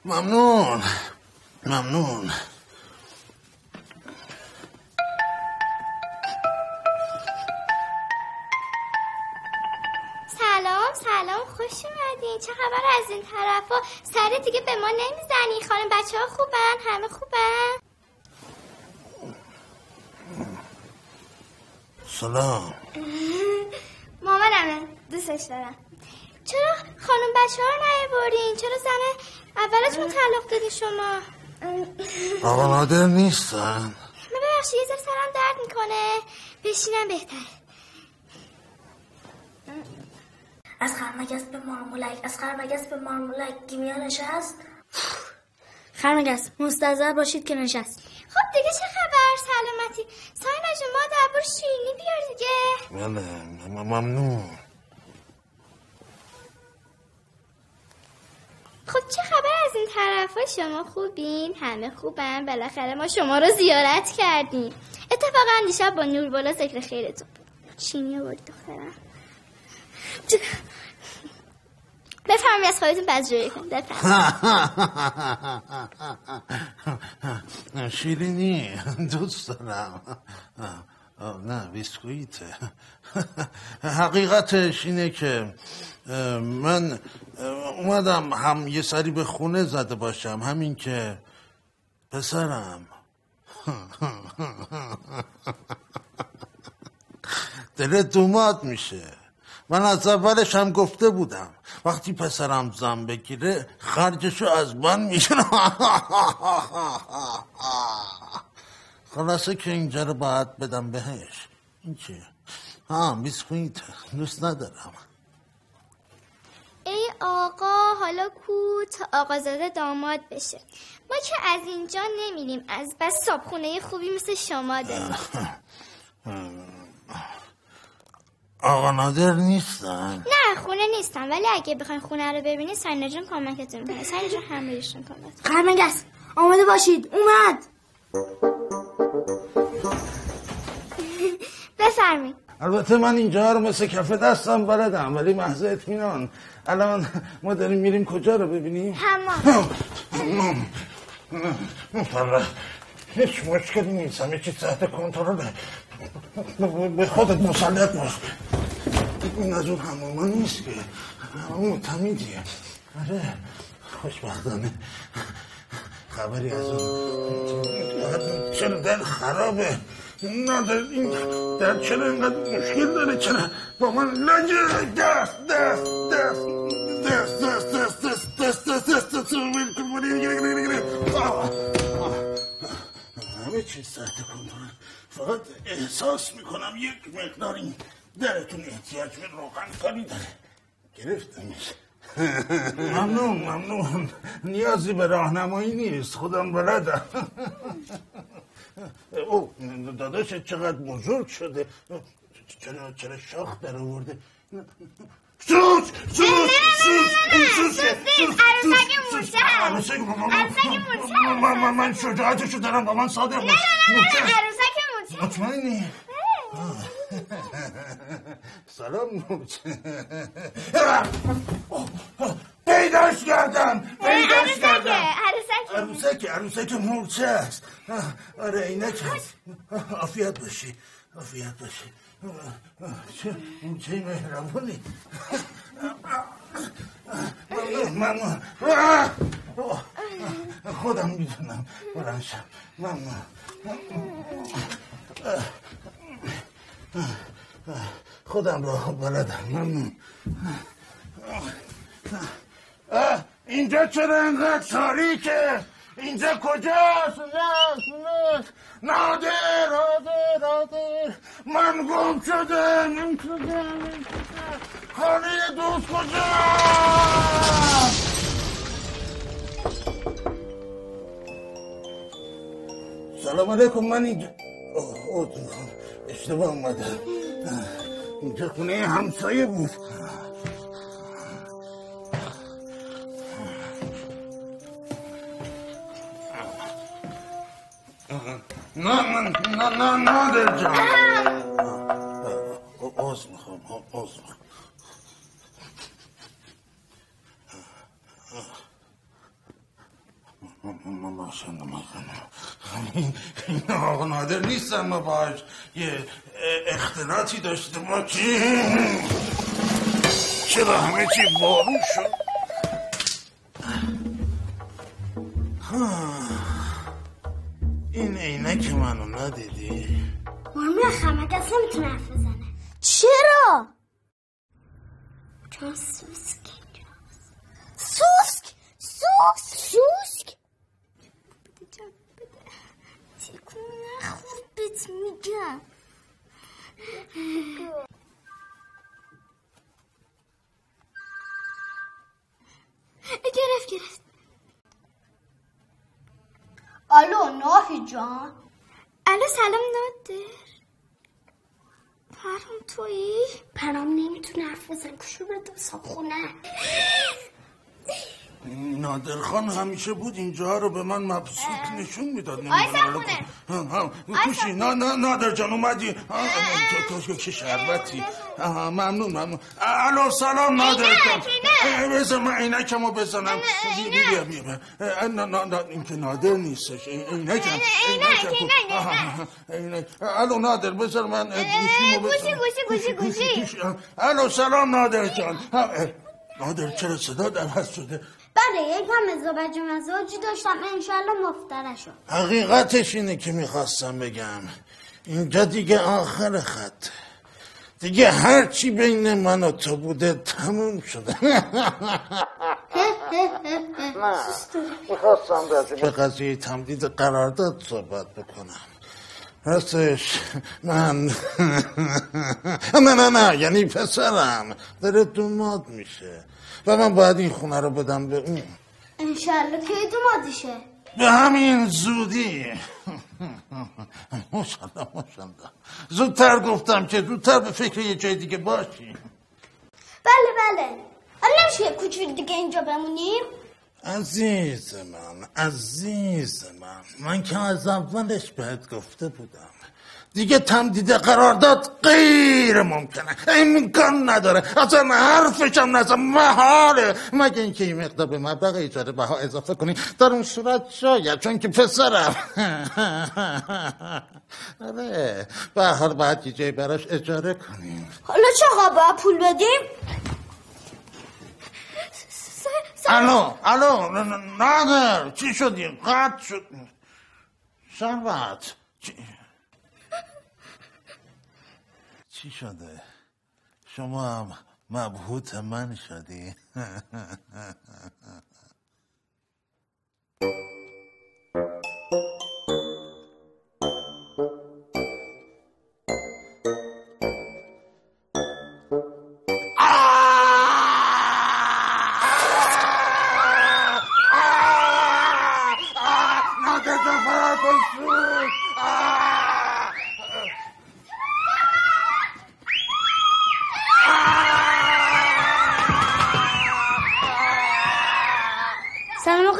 ممنون. ممنون. سلام خوش اومدین. چه خبر از این طرفا؟ سر دیگه به ما نمیزنی؟ خانم بچه ها خوبن؟ همه خوبن؟ سلام. مامانمه، دوستش دارم. چرا خانم بچه ها رو نیاوردین؟ چرا زن اولتون طلاق دادی شما؟ آقا نادر نیستن؟ ببخشید یه ذره سرم درد میکنه، بشینم بهتره. از خرمگس به مارمولک، از خرمگس به مارمولک گیمیا نشست. خرمگس مستحضر باشید که نشست. خب دیگه چه خبر؟ سلامتی. ساینا جون ما دربار شیرینی بیار دیگه. بله ممنون. خب چه خبر از این طرفا؟ شما خوبین؟ همه خوبن؟ بالاخره ما شما رو زیارت کردیم. اتفاقا دیشب با نور بالا ذکر خیرتون چینی آوردی دخترم. بفرمایید از خودتون پذیرایی کنید. بفرمایید. شیرینی دوست دارم. نه بیسکویته. حقیقتش اینه که من اومدم هم یه سری به خونه زده باشم، همین که پسرم دلت دوماد میشه. من از اولش هم گفته بودم وقتی پسرم زن بگیره خرجشو از من میشنم. خلاصه که اینجا رو باید بدم بهش. این چیه؟ بیسکویت دوست ندارم. ای آقا حالا کو تا آقازاده داماد بشه. ما که از اینجا نمیریم، از بس صابخونه خوبی مثل شما داریم. آقا نادر نیستن؟ نه خونه نیستن، ولی اگه بخواین خونه رو ببینید ساینا جون کمکتون میکنه. ساینا جون همراهشون کنه. خرمگس آماده باشید، اومد. بفرمایید. البته من اینجا رو مثل کف دستم بلدم، ولی محض اطمینان. الان ما داریم میریم کجا رو ببینیم؟ حمام. هیچ مشکلی نیست، همه چیز تحت کنترله. به خودت مسلط باش. این از اون حماما نیست که، حمام تمیزیه. آره خوشبختانه خبری از اون. چرا دل خرابه؟ نه این در چرا اینقدر مشکل داره؟ چرا با من لنجه؟ دست همه چیز تحت کنترل. فقط احساس میکنم یک مقدار این درتون احتیاج به روغن کاری داره. گرفتمش. ممنون. نیازی به راهنمایی نیست، خودم بلدم. او داداش چقدر بزرگ شده. چرا شاخ در آورده؟ سوس عروسک مورچه. من شجاعتشو دارم، با من صادق باش. عروسک مورچه. مطمئنی؟ سلام مورچه. پیداش کردم. عروسک مورچه است. آره اینک هست. عافیت باشی. چه مورچه مهربونی. ممنون. خودم میدونم برنشم ممنون خودم راه بلدم ممنون اینجا چرا انقدر تاریکه؟ اینجا کجاست؟ نادر من گم شدم خانه دوست کجاست؟ سلام علیکم من اینجا اشتباه اومدم اینجا خونه همسایه بود نه نادر جان عذر میخوام این آقا نادر نیستم ما باش یه اختلاطی داشته ما چرا همه چی بارون شد این عینک منو ندیدی؟ مرمون خمک اصلا نمیتونه حرف بزنه. چرا؟ چون سوسک تکونه خوب بهت میگم گرفت الو ناهی جان. الو سلام نادر. پرام تویی؟ پرام نمیتونه حرف بزن کشو بده صابخونه. نادر خان همیشه بود اینجا رو به من مبسوط نشون میداد. آی صابخونه کوشی نادر جان اومدی که شربتی. ممنون. الو سلام نادر جان. بذار من عینکمو بزنم. بیا این که نادر نیستش. عینکم الو نادر بذار من گوشیمو بزنم. گوشی الو سلام نادر جان. نادر چرا صدا عوض شده؟ بله یکم مزاجی داشتم انشالله مفتره شد. حقیقتش اینه که میخواستم بگم اینجا دیگه آخر خط دیگه هرچی بین من و تو بوده تموم شده. میخواستم راجع به قضیه تمدید قرارداد صحبت بکنم. راستش من نه یعنی پسرم داره دوماد میشه و من باید این خونه رو بدم به اون. انشالله که دومادشه به همین زودی. ماشالله زودتر گفتم که زودتر به فکر یه جای دیگه باشی. بله نمیشه کوچولو دیگه اینجا بمونیم؟ عزیز من که از اولش بهت گفته بودم دیگه تمدید قرارداد غیر ممکنه. امکان نداره اصلا حرفش هم نزن محاله مگه اینکه این مقدار به مبلغ اجاره بها اضافه کنی در اون صورت شاید چون که پسرم. آره به هر حال باید یه جای براش اجاره کنیم. حالا چقدر باید پول بدیم؟ الو نادر چی شدی؟ قطع شد شربت چی شده؟ شما هم مبهوت من شدی؟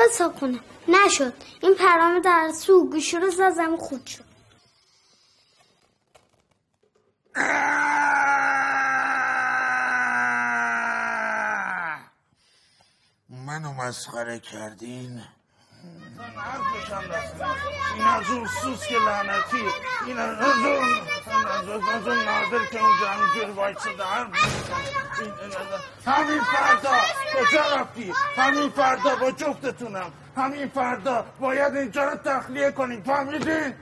حساب کنم نشد. این پرامه در سو گوشی رو زدم خود شد. منو مسخره کردین. حرفشم رسید. این از اون سوسک لعنتی، این از اون نادر که اونجا همینجور وایساده حرف میزنه. همین فردا کجا رفتی؟ همین فردا با جفتتونم، همین فردا باید اینجا رو تخلیه کنیم، فهمیدین؟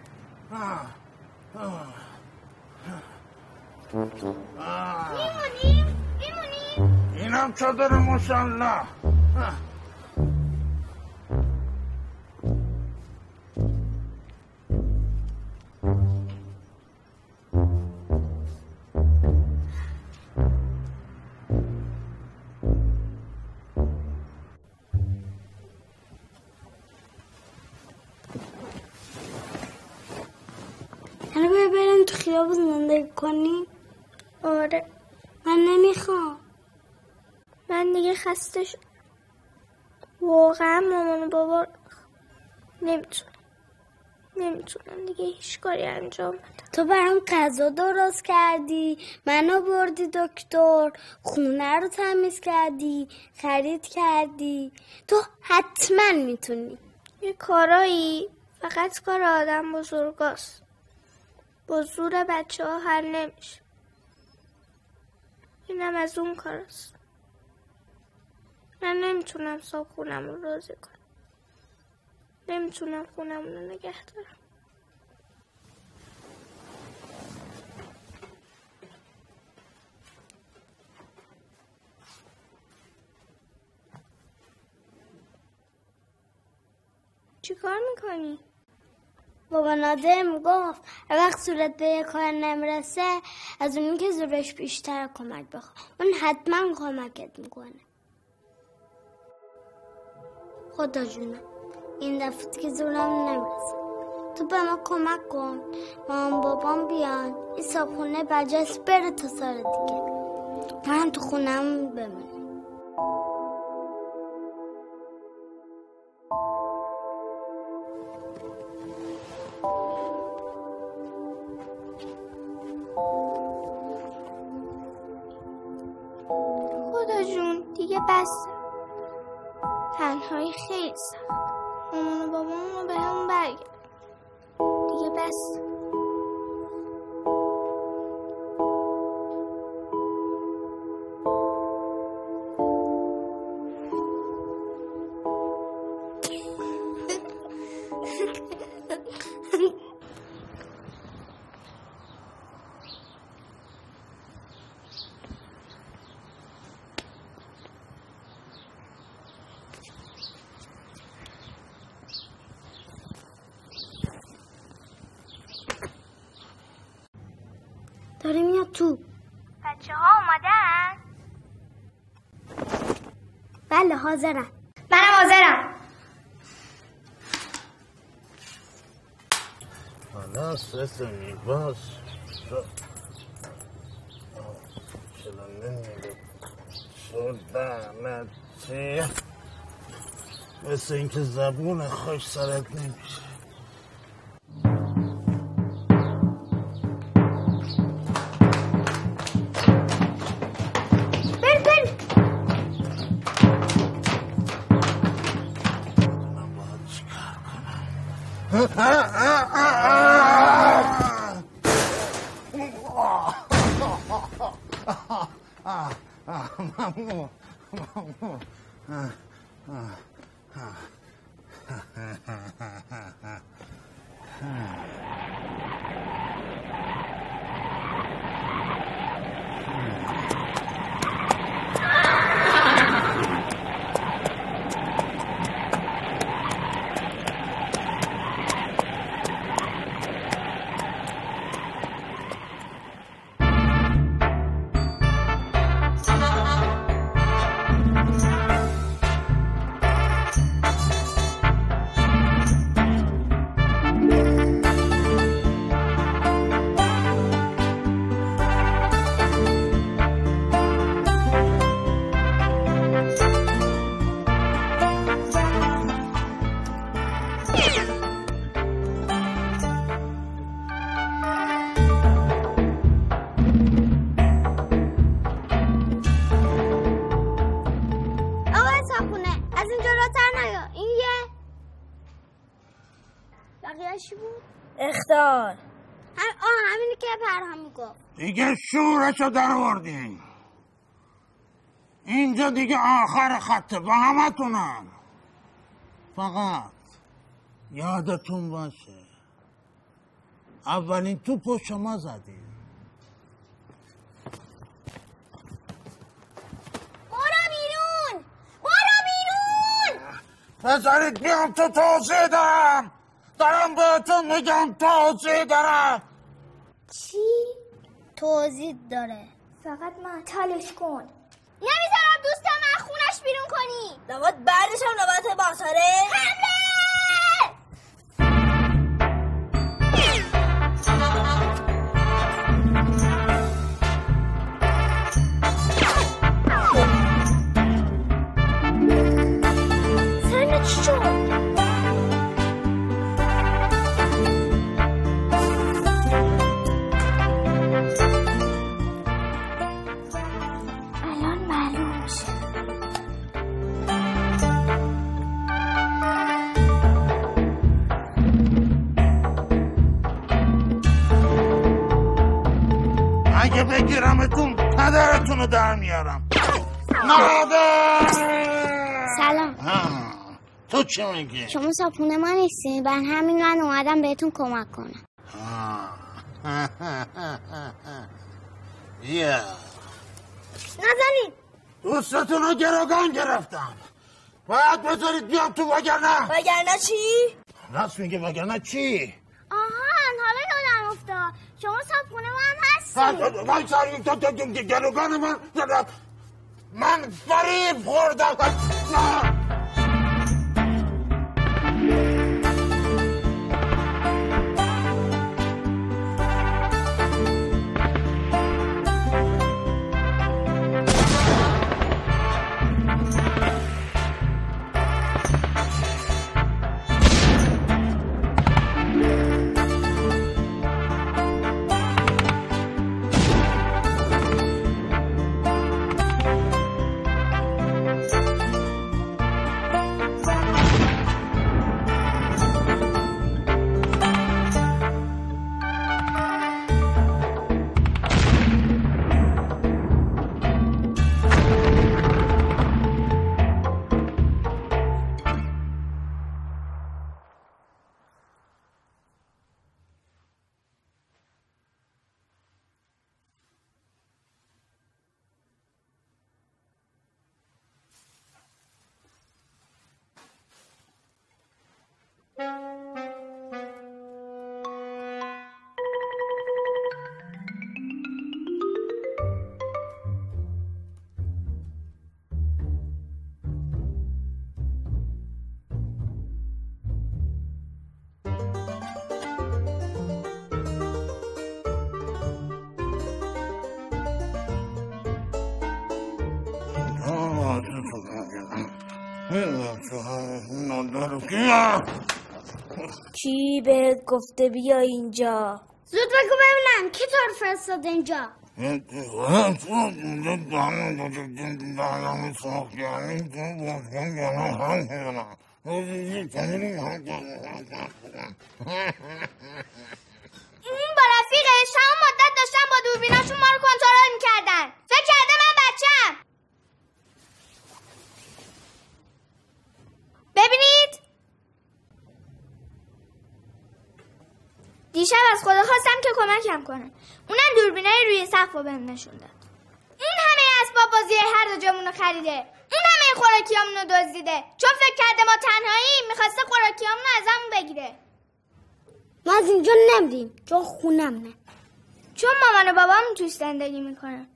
میمونیم؟ اینم چادر ماشالله. حالا باید بریم تو خیابون زندگی کنی؟ آره من نمیخوام. من دیگه خسته شدم واقعا. مامان و بابا نمیتونم دیگه هیچ کاری انجام بدم. تو برام غذا درست کردی، منو بردی دکتر، خونه رو تمیز کردی، خرید کردی. تو حتما میتونی. یه کارایی فقط کار آدم بزرگاست، با زور بچه ها حل نمیشه. اینم از اون کاراست. من نمیتونم صاحب خونم رو راضی کنم، نمیتونم خونم رو نگه دارم. چی کار میکنی؟ بابا نادم گفت وقت صورت به یه کار نمیرسه از اونی که زورش بیشتر کمک بخواه، اون حتما کمکت میکنه. خدا جونم این دفعه که زورم نمیرسه تو به ما کمک کن، مامان بابام بیان این صابخونه بجاست بره تا سال دیگه، من تو خونم بمونم. خدا جون دیگه بس، تنهایی خیلی سخت. مامان و بابام رو به هم برگرد دیگه بس. داره میاد تو. بچه ها اومدن؟ بله حاضرم. منم حاضرم. خلاص بسنی باز چرا نمیده شدنتی مثل اینکه زبون خوش سرت نمیشه. بقیه‌شی بود؟ اخطار. همینی که پرهام میگفت. دیگه شورشو در آوردین. اینجا دیگه آخر خطه با همتونم. فقط یادتون باشه اولین توپو شما زدین. برو بیرون. بذارید بیام تو توضیح دارم بهتون میگم توضیح دارم. چی؟ توضیح داره. فقط معطلش کن. نمیذارم دوست من خونش بیرون کنی. نوبت بعدش هم نوبت باساره. حمله! سرنه چی شد؟ الان معلوم میشه. اگه بگیرمتون پدرتون رو در میارم. مادر سلام. تو چی میگی؟ شما صاحبخونه ما نیستین، بر همین من اومدم بهتون کمک کنم. بیا نزنید. دوستتون رو گروگان گرفتم. باید بذارید بیام تو وگرنه. وگرنه چی؟ راست میگه وگرنه چی؟ آهان حالا یادم افتاد شما صاحبخونه ما هم هستین. گروگان من فریب خوردم. کی بهت گفته بیا اینجا؟ زود بگو ببینم کی تو رو فرستاده اینجا؟ اون با رفیقش همون مدت داشتن با دوربیناشون ما رو کنترل میکردن. فکر کرده من بچه‌ام. ببینید دیشب از خدا خواستم که کمکم کنه. اونم دوربینای روی سقف رو بهم نشون داد. اون همه اسباب بازی هر دو جامونو خریده. اون همه خوراکیامونو دزدیده. چون فکر کرده ما تنهاییم میخواسته خوراکیامونو ازمون بگیره. ما از اینجا نمیریم چون خونمه. چون مامان و بابام توش زندگی میکنن.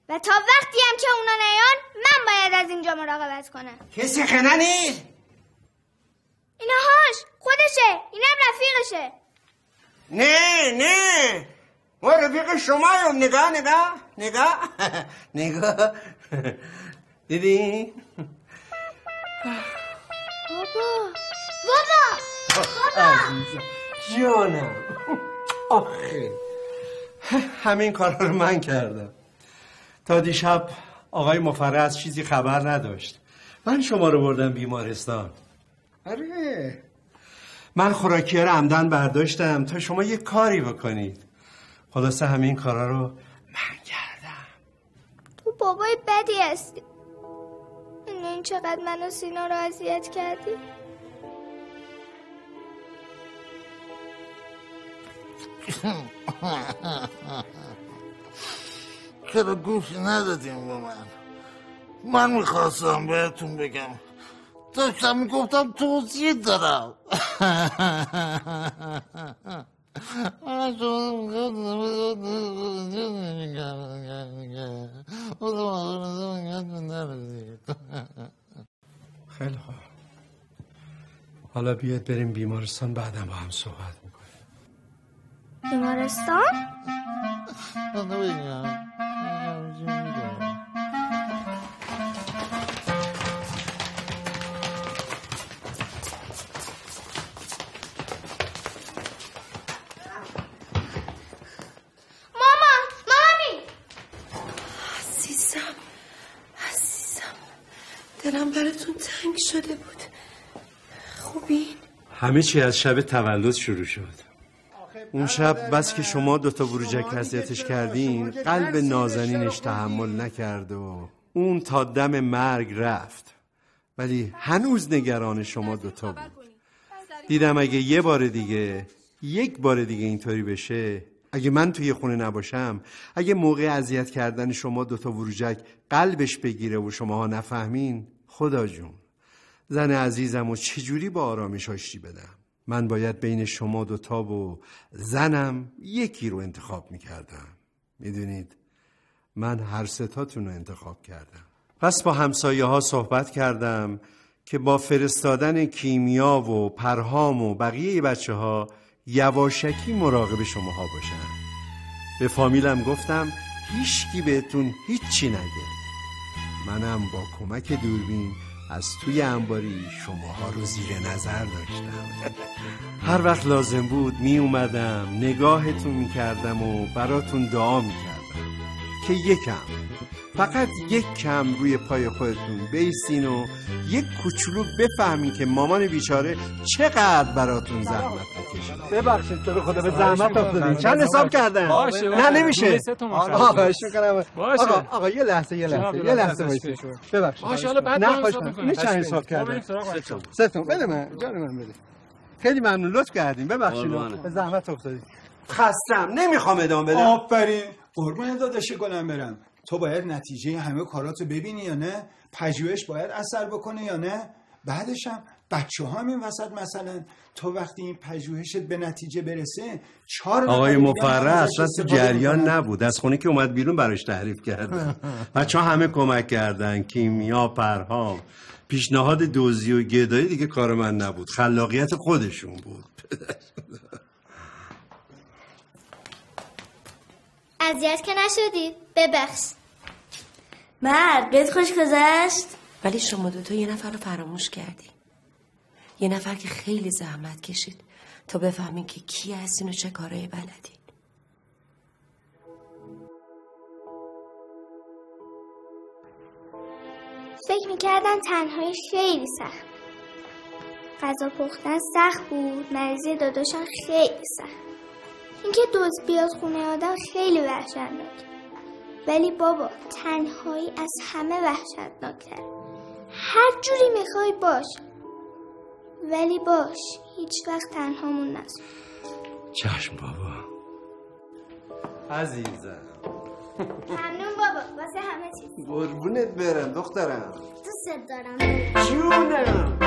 و تا وقتی هم که اونا نیان من باید از اینجا مراقبت کنم. کسی خنه نیست؟ اینهاش خودشه. اینم رفیقشه. نه ما رفیق شماییم. نگاه دیدی؟ بابا جانم آخه همین کارا رو من کردم. تا دیشب آقای مفرح چیزی خبر نداشت. من شما رو بردم بیمارستان. آره من خوراکی رو عمدن برداشتم تا شما یه کاری بکنید. خلاصه همه این کارا رو من کردم. تو بابای بدی هستی. این چقدر من و سینا رو اذیت کردی. چرا گوش ندادیم به من میخواستم بهتون بگم، داشتم میگفتم توضیح دارم. خیلی خوب، حالا بیاید بریم بیمارستان، بعدم با هم صحبت میکنیم. بیمارستان؟ دلم براتون تنگ شده بود. خوبین؟ همه چی از شب تولد شروع شد. اون شب بس که شما دوتا بروجک اذیتش کردین، قلب نازنینش تحمل نکرد و اون تا دم مرگ رفت. ولی هنوز نگران شما دوتا بود. دیدم اگه یک بار دیگه اینطوری بشه، اگه من توی خونه نباشم، اگه موقع اذیت کردن شما دوتا بروجک قلبش بگیره و شماها نفهمین، خدا جون زن عزیزم و چجوری با آرامش آشتی بدم؟ من باید بین شما دوتا و زنم یکی رو انتخاب میکردم. میدونید من هر ستاتون رو انتخاب کردم. پس با همسایه ها صحبت کردم که با فرستادن کیمیا و پرهام و بقیه بچه ها یواشکی مراقب شماها باشن. به فامیلم گفتم هیچکی بهتون هیچی نگه. منم با کمک دوربین از توی انباری شماها رو زیر نظر داشتم. هر وقت لازم بود می اومدم نگاهتون می کردم و براتون دعا می کردم که فقط یک کم روی پای خودتون بیستین و یک کوچولو بفهمین که مامان بیچاره چقدر براتون زحمت بکشید. ببخشید تو رو خدا به زحمت افتادین. چند حساب کردن؟ نه نمیشه. خواهش می‌کنم. آقا یه لحظه وایسید. ببخشید. ماشاءالله بعد حساب می‌کنیم. چند حساب کردن؟ سه تا. بده من، جان من بده. خیلی ممنون، لطف کردین. ببخشید به زحمت افتادید. خستم، نمیخوام ادامه بدم. آفرین. قربون داداش گلم برم. تو باید نتیجه همه کاراتو ببینی یا نه؟ پژوهش باید اثر بکنه یا نه؟ بعدش هم بچه ها این وسط مثلا تو وقتی این پژوهشت به نتیجه برسه 4 آقای مفرح اصلا تو جریان نبود. از خونه که اومد بیرون براش تعریف کردن. بچه ها همه کمک کردن، کیمیا، پرهام. پیشنهاد دزدی و گدایی دیگه کار من نبود، خلاقیت خودشون بود. اذیت که نشدید؟ ببخش. مرد بهت خوش گذشت؟ ولی شما دوتا یه نفر رو فراموش کردی. یه نفر که خیلی زحمت کشید تا بفهمین که کی هستین و چه کارایی بلدین. فکر میکردم تنهایی خیلی سخت. غذا پختن سخت بود، مریضی داداشم خیلی سخت. اینکه دزد بیاد خونه آدم خیلی وحشتناک. ولی بابا تنهایی از همه وحشتناک‌تر. هر جوری میخوای باش، ولی باش، هیچ وقت تنهامون نذار. چشم بابا. عزیزم ممنون بابا واسه همه چیز. قربونت برم دخترم. دوست دارم جونم.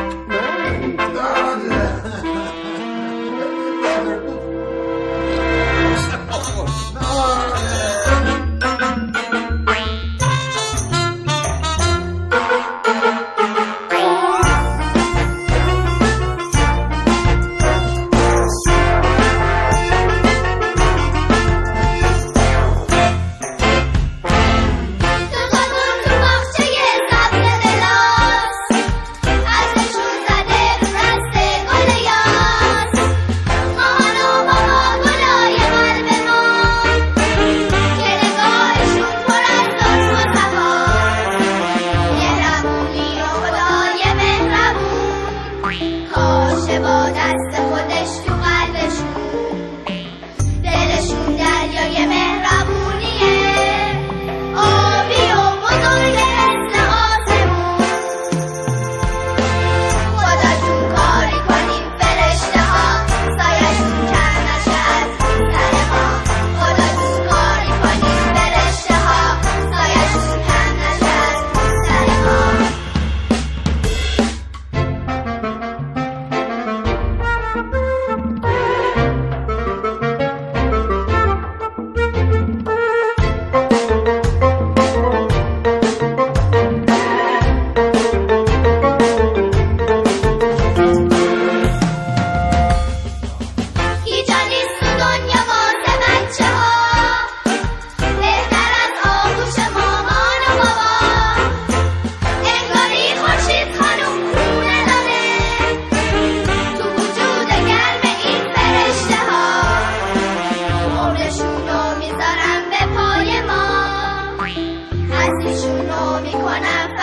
میکنم